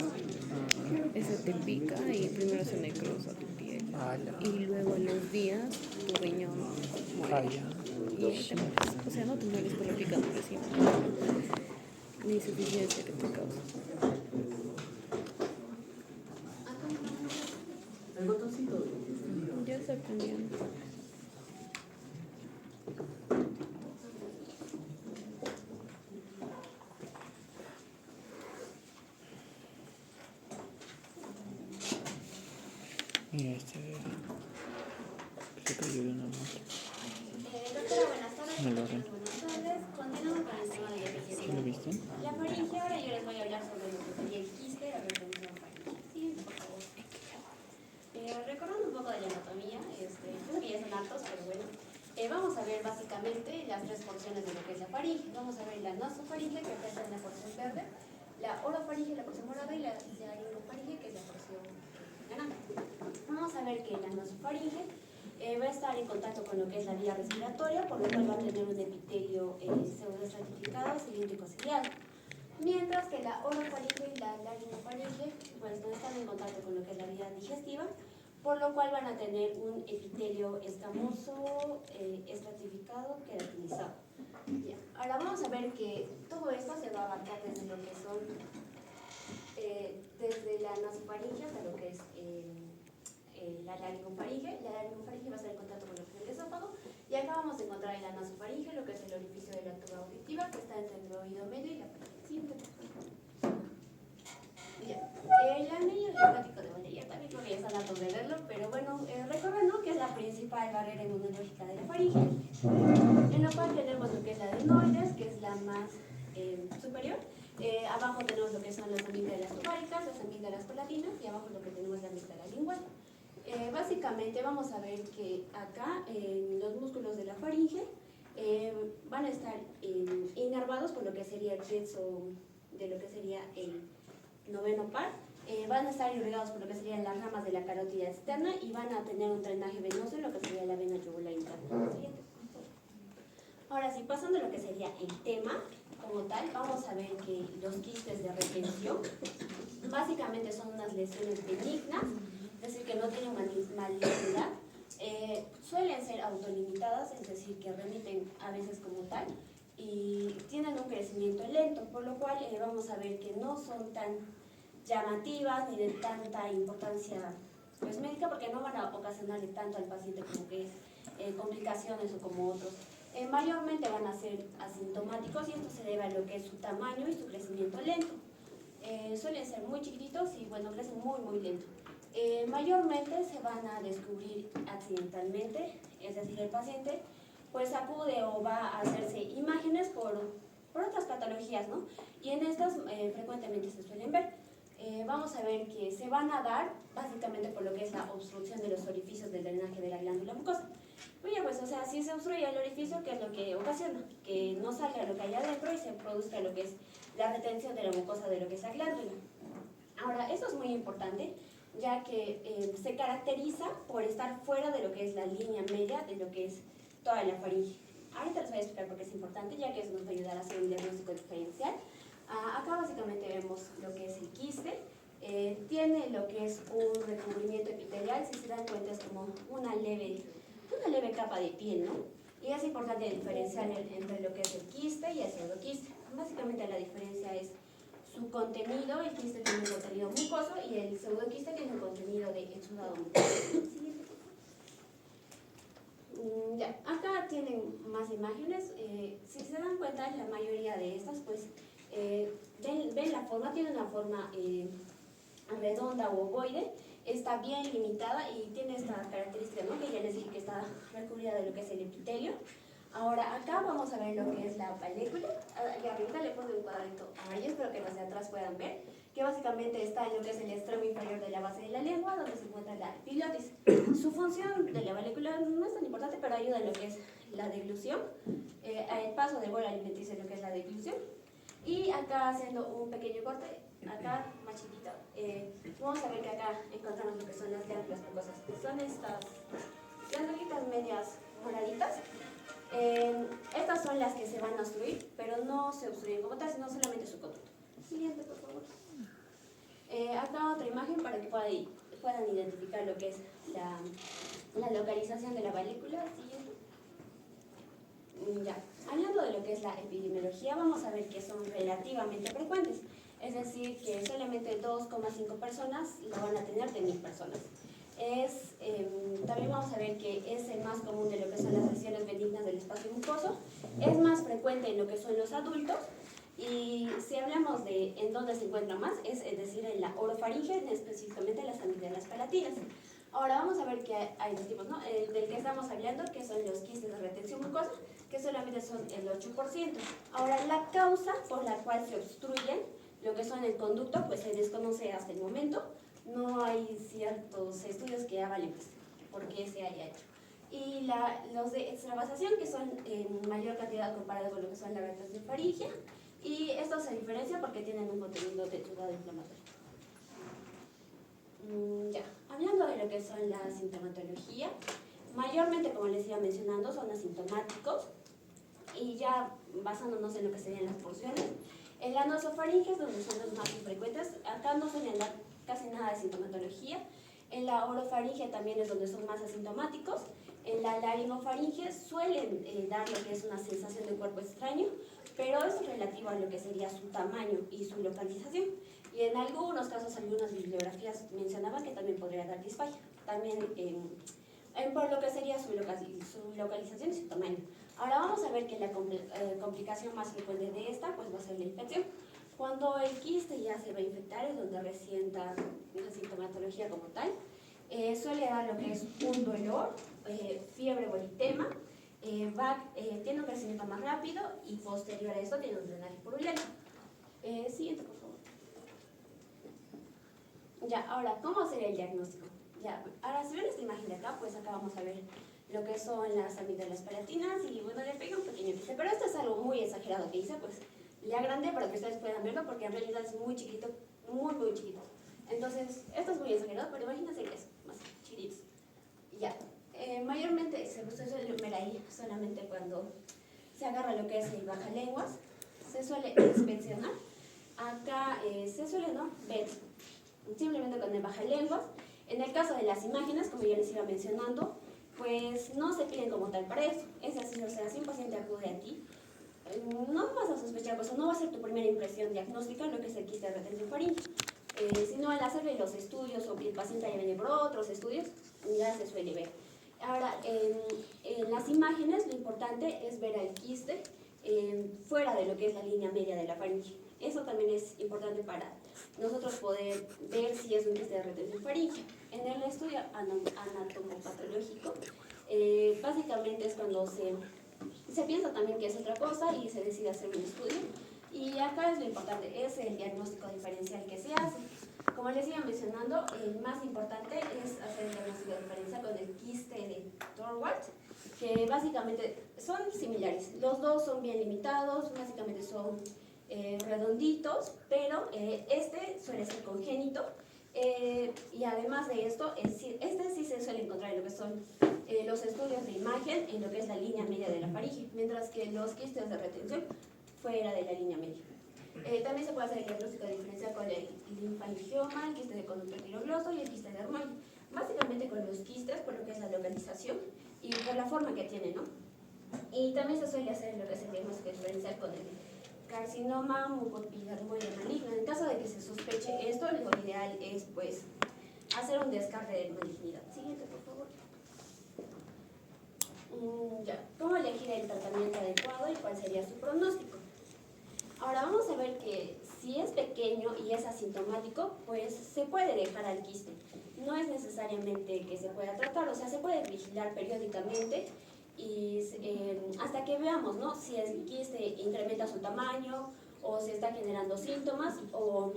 Esa te pica y primero se necrosa tu piel. Y luego a los días tu riñón muere. Y te mueres. O sea, no te mueres por la picadura, sino la insuficiencia que te causa. El botoncito. Ya está aprendiendo. Mira este de se cayó de una moto. Doctora, buenas tardes. Me lo ven. Buenas tardes. Continuamos con el tema de la ¿Sí faringe. lo viste? La faringe, ahora yo les voy a hablar sobre lo que sería el quiste, la retención faringe. Sí, por favor. Recordando un poco de la anatomía, creo que ya son hartos, pero bueno. Vamos a ver básicamente las tres porciones de lo que es la faringe. Vamos a ver la nasofaringe, que está en la porción verde, la orofaringe, la porción morada, y la laringofaringe, que es la porción naranja. Vamos a ver que la nasofaringe va a estar en contacto con lo que es la vía respiratoria, por lo cual va a tener un epitelio pseudoestratificado, cilíndrico ciliado. Mientras que la orofaringe y la laringofaringe pues no están en contacto con lo que es la vía digestiva, por lo cual van a tener un epitelio escamoso, estratificado, queratinizado. Ya. Ahora vamos a ver que todo esto se va a abarcar desde lo que son, desde la nasofaringe hasta lo que es la laringofaringe. La laringofaringe va a estar en contacto con lo que es el esófago. Y acá vamos a encontrar en la nasofaringe lo que es el orificio de la tuba auditiva, que está entre el oído medio y la pared. Ya. El anillo linfático de Valleyer también creo que ya están hartos de verlo, pero bueno, recuerden, ¿no?, que es la principal barrera inmunológica de la faringe, en lo cual tenemos lo que es la adenoides, que es la más superior. Abajo tenemos lo que son las amígdalas ováricas, las amígdalas palatinas, y abajo lo que tenemos la amígdala lingual. Básicamente vamos a ver que acá los músculos de la faringe van a estar inervados por lo que sería el plexo de lo que sería el noveno par. Van a estar irrigados por lo que serían las ramas de la carótida externa y van a tener un drenaje venoso en lo que sería la vena yugular interna. Ahora sí, pasando a lo que sería el tema como tal, vamos a ver que los quistes de retención básicamente son unas lesiones benignas, es decir, que no tienen malignidad, suelen ser autolimitadas, es decir, que remiten a veces como tal, y tienen un crecimiento lento, por lo cual vamos a ver que no son tan llamativas ni de tanta importancia pues, médica, porque no van a ocasionarle tanto al paciente como que es complicaciones o como otros. Mayormente van a ser asintomáticos y esto se debe a lo que es su tamaño y su crecimiento lento. Suelen ser muy chiquititos y bueno, crecen muy lento. Mayormente se van a descubrir accidentalmente, es decir, el paciente pues acude o va a hacerse imágenes por otras patologías, ¿no? Y en estas frecuentemente se suelen ver. Vamos a ver que se van a dar básicamente por lo que es la obstrucción de los orificios del drenaje de la glándula mucosa. Oye, pues, o sea, si se obstruye el orificio, ¿qué es lo que ocasiona? Que no salga lo que hay adentro y se produzca lo que es la retención de la mucosa de lo que es la glándula. Ahora, esto es muy importante, ya que se caracteriza por estar fuera de lo que es la línea media de lo que es toda la faringe. Ahorita les voy a explicar por qué es importante, ya que eso nos va a ayudar a hacer un diagnóstico diferencial. Acá básicamente vemos lo que es el quiste. Tiene lo que es un recubrimiento epitelial, si se dan cuenta es como una leve capa de piel, ¿no? Y es importante diferenciar entre lo que es el quiste y el pseudoquiste. Básicamente la diferencia es su contenido. El quiste tiene un contenido mucoso y el pseudoquiste tiene un contenido de exudado mucoso. Ya, acá tienen más imágenes. Si se dan cuenta, la mayoría de estas, pues, ven la forma, tiene una forma redonda o ovoide, está bien limitada y tiene esta característica, ¿no?, que ya les dije que está recubrida de lo que es el epitelio. Ahora, acá vamos a ver lo que es la valécula. Y ahorita le pongo un cuadrito amarillo, espero que los de atrás puedan ver, que básicamente está en lo que es el extremo inferior de la base de la lengua, donde se encuentra la epiglotis. Su función de la valécula no es tan importante, pero ayuda en lo que es la deglución, el paso del bolo alimenticio en lo que es la deglución. Y acá, haciendo un pequeño corte, acá más chiquito, vamos a ver que acá encontramos lo que son las glándulas mucosas. Son estas glándulitas medias moraditas. Estas son las que se van a obstruir, pero no se obstruyen como tal, sino solamente su conducto. Siguiente, por favor. Acá otra imagen para que puedan identificar lo que es la localización de la valécula. Siguiente. Ya. Hablando de lo que es la epidemiología, vamos a ver que son relativamente frecuentes. Es decir, que solamente 2,5 personas lo van a tener de 1000 personas. También vamos a ver que es el más común de lo que son las lesiones benignas del espacio mucoso. Es más frecuente en lo que son los adultos. Y si hablamos de en dónde se encuentra más, es decir, en la orofaringe, específicamente en las amígdalas palatinas. Ahora vamos a ver que hay dos tipos, ¿no? El del que estamos hablando, que son los quistes de retención mucosa, que solamente son el 8%. Ahora, la causa por la cual se obstruyen lo que son el conducto, pues se desconoce hasta el momento. No hay ciertos estudios que avalen pues, por qué se haya hecho. Y los de extravasación, que son en mayor cantidad comparado con lo que son las rectas de faringe, y estos se diferencian porque tienen un contenido de exudado inflamatorio. Ya, hablando de lo que son la sintomatología, mayormente, como les iba mencionando, son asintomáticos, y ya basándonos en lo que serían las porciones, en la nasofaringe es donde son los más frecuentes. Acá no suelen dar casi nada de sintomatología. En la orofaringe también es donde son más asintomáticos. En la laringofaringe suelen dar lo que es una sensación de cuerpo extraño, pero es relativo a lo que sería su tamaño y su localización. Y en algunos casos, algunas bibliografías mencionaban que también podría dar disfagia, también por lo que sería su localización y su tamaño. Ahora vamos a ver que la complicación más frecuente de esta pues va a ser la infección. Cuando el quiste ya se va a infectar es donde resienta la sintomatología como tal. Suele dar lo que es un dolor, fiebre o eritema, tiene un crecimiento más rápido y posterior a esto tiene un drenaje purulento. Siguiente, por favor. Ya, ahora, ¿cómo sería el diagnóstico? Ya, ahora si ven esta imagen de acá, pues acá vamos a ver lo que son las amígdalas palatinas y bueno, le pegué un pequeño quiste, pero esto es algo muy exagerado que hice, pues le agrandé para que ustedes puedan verlo porque en realidad es muy chiquito, muy chiquito. Entonces, esto es muy exagerado, pero imagínense que es más chiquitos. Ya, mayormente se suele ver ahí solamente cuando se agarra lo que es el bajalenguas, se suele inspeccionar. Acá se suele ver simplemente con el bajalenguas. En el caso de las imágenes, como ya les iba mencionando, pues no se piden como tal para eso. Es así, o sea, si un paciente acude a ti, no vas a sospechar, pues no va a ser tu primera impresión diagnóstica en lo que es el quiste de retención faríngea. Sino al hacerle los estudios o que el paciente haya venido por otros estudios, ya se suele ver. Ahora, en las imágenes lo importante es ver al quiste fuera de lo que es la línea media de la faringe. Eso también es importante para nosotros poder ver si es un quiste de retención faríngea. En el estudio anatomopatológico, básicamente es cuando se piensa también que es otra cosa y se decide hacer un estudio. Y acá es lo importante, es el diagnóstico diferencial que se hace. Como les iba mencionando, el más importante es hacer el diagnóstico diferencial con el quiste de Torwart, que básicamente son similares. Los dos son bien limitados, básicamente son redonditos, pero este suele ser congénito. Y además de esto, este sí se suele encontrar en lo que son los estudios de imagen, en lo que es la línea media de la faringe, mientras que los quistes de retención fuera de la línea media. También se puede hacer el diagnóstico diferencial con el linfangioma, el quiste de conducto epilogloso y el quiste de dermoide. Básicamente con los quistes, por lo que es la localización y por la forma que tiene, ¿no? Y también se suele hacer lo que es el diagnóstico diferencial con el carcinoma mucoepidermoide maligno. En caso de que se sospeche esto, lo ideal es pues hacer un descarte de malignidad. Siguiente, por favor. Ya, ¿cómo elegir el tratamiento adecuado y cuál sería su pronóstico? Ahora vamos a ver que si es pequeño y es asintomático, pues se puede dejar al quiste. No es necesariamente que se pueda tratar, o sea, se puede vigilar periódicamente y hasta que veamos, ¿no?, si el quiste incrementa su tamaño o se está generando síntomas o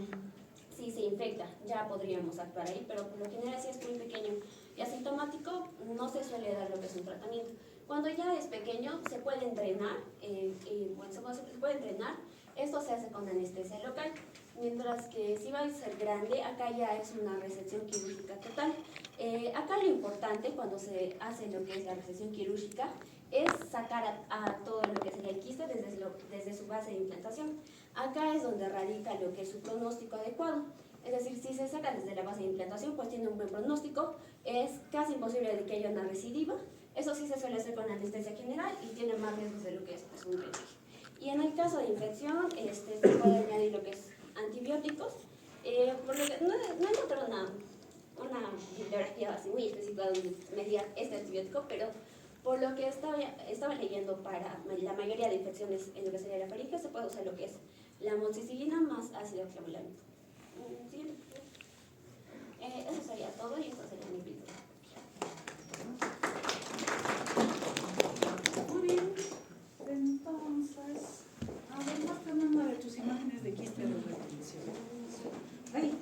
si se infecta, ya podríamos actuar ahí, pero por lo general si es muy pequeño y asintomático no se suele dar lo que es un tratamiento. Cuando ya es pequeño se pueden drenar, se puede drenar. Esto se hace con anestesia local, mientras que si va a ser grande, acá ya es una resección quirúrgica total. Acá lo importante cuando se hace lo que es la resección quirúrgica es sacar a todo lo que sería el quiste desde su base de implantación. Acá es donde radica lo que es su pronóstico adecuado. Es decir, si se saca desde la base de implantación, pues tiene un buen pronóstico, es casi imposible de que haya una recidiva. Eso sí se suele hacer con anestesia general y tiene más riesgos de lo que es pues, un drenaje. Y en el caso de infección, se puede añadir lo que es antibióticos. Por lo que no encontré una bibliografía así muy específica donde me diga este antibiótico, pero por lo que estaba leyendo, para la mayoría de infecciones en lo que sería la faringe se puede usar lo que es la amoxicilina más ácido clavulánico. Siguiente. Eso sería todo y esto sería mi video. Muy bien. Entonces, a ver, muéstrame una de tus imágenes de quiste de retención. Ahí.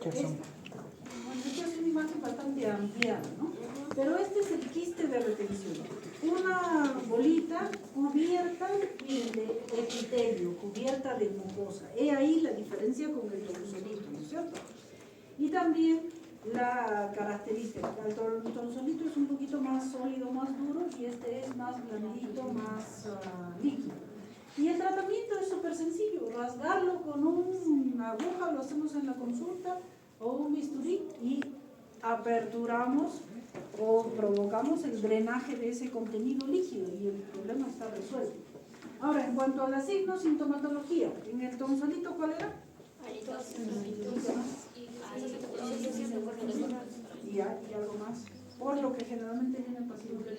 Bueno, esta es una imagen bastante ampliada, ¿no? Pero este es el quiste de retención. Una bolita cubierta de epitelio, cubierta de mucosa. He ahí la diferencia con el tonsolito, ¿no es cierto? Y también la característica, el tonsolito es un poquito más sólido, más duro, y este es más blandito, más líquido. Y el tratamiento es súper sencillo, rasgarlo con una aguja, lo hacemos en la consulta, o un bisturí, y aperturamos o provocamos el drenaje de ese contenido líquido y el problema está resuelto. Ahora, en cuanto a la signo-sintomatología, en el tonsolito, ¿cuál era? Y algo más. Por lo que generalmente viene el paciente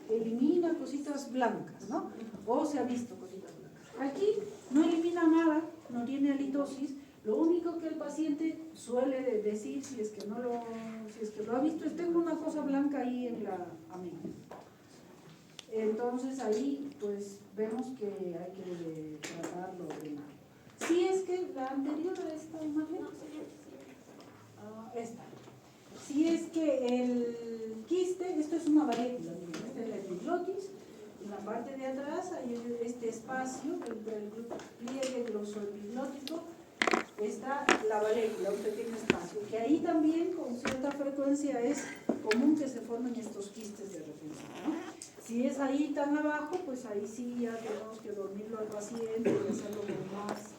elimina cositas blancas, ¿no? O se ha visto cositas blancas. Aquí no elimina nada, no tiene halitosis. Lo único que el paciente suele decir, si es que lo ha visto, es: tengo una cosa blanca ahí en la amígdala. Entonces ahí pues vemos que hay que tratarlo de mal. Si es que la anterior a esta imagen, esta. Si es que el quiste, esto es una varícula, miren, esta es la epiglotis, en la parte de atrás hay este espacio, el pliegue glosoepiglótico, está la varícula, un pequeño espacio, que ahí también con cierta frecuencia es común que se formen estos quistes de repente, ¿no? Si es ahí tan abajo, pues ahí sí ya tenemos que dormirlo al paciente y hacerlo con más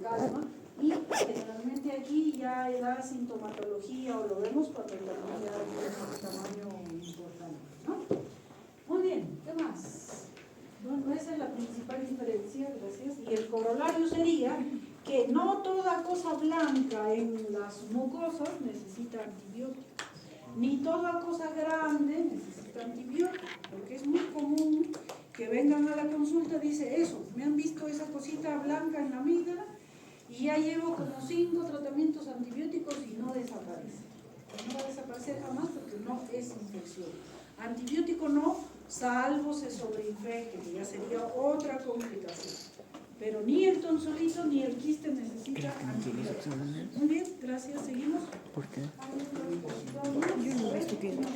calma. Y generalmente aquí ya da sintomatología o lo vemos cuando el tamaño ya tiene un tamaño importante, ¿no? Muy bien, ¿qué más? Bueno, esa es la principal diferencia, gracias. Y el corolario sería que no toda cosa blanca en las mucosas necesita antibiótico, ni toda cosa grande necesita antibiótico, porque es muy común que vengan a la consulta y dice eso, me han visto esa cosita blanca en la amígdala y ya llevo como 5 tratamientos antibióticos y no desaparece. No va a desaparecer jamás porque no es infección. Antibiótico no, salvo se sobreinfecte, que ya sería otra complicación. Pero ni el tonsolito ni el quiste necesita antibiótico. Muy bien, gracias, seguimos. ¿Por qué? Yo no estoy viendo.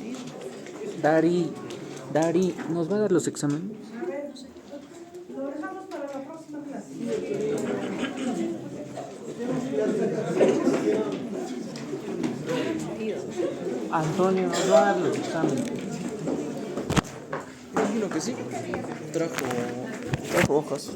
Dari, ¿nos va a dar los exámenes? A ver, lo dejamos para la próxima clase. Antonio nos va a dar los exámenes. Imagino que sí. Trajo hojas.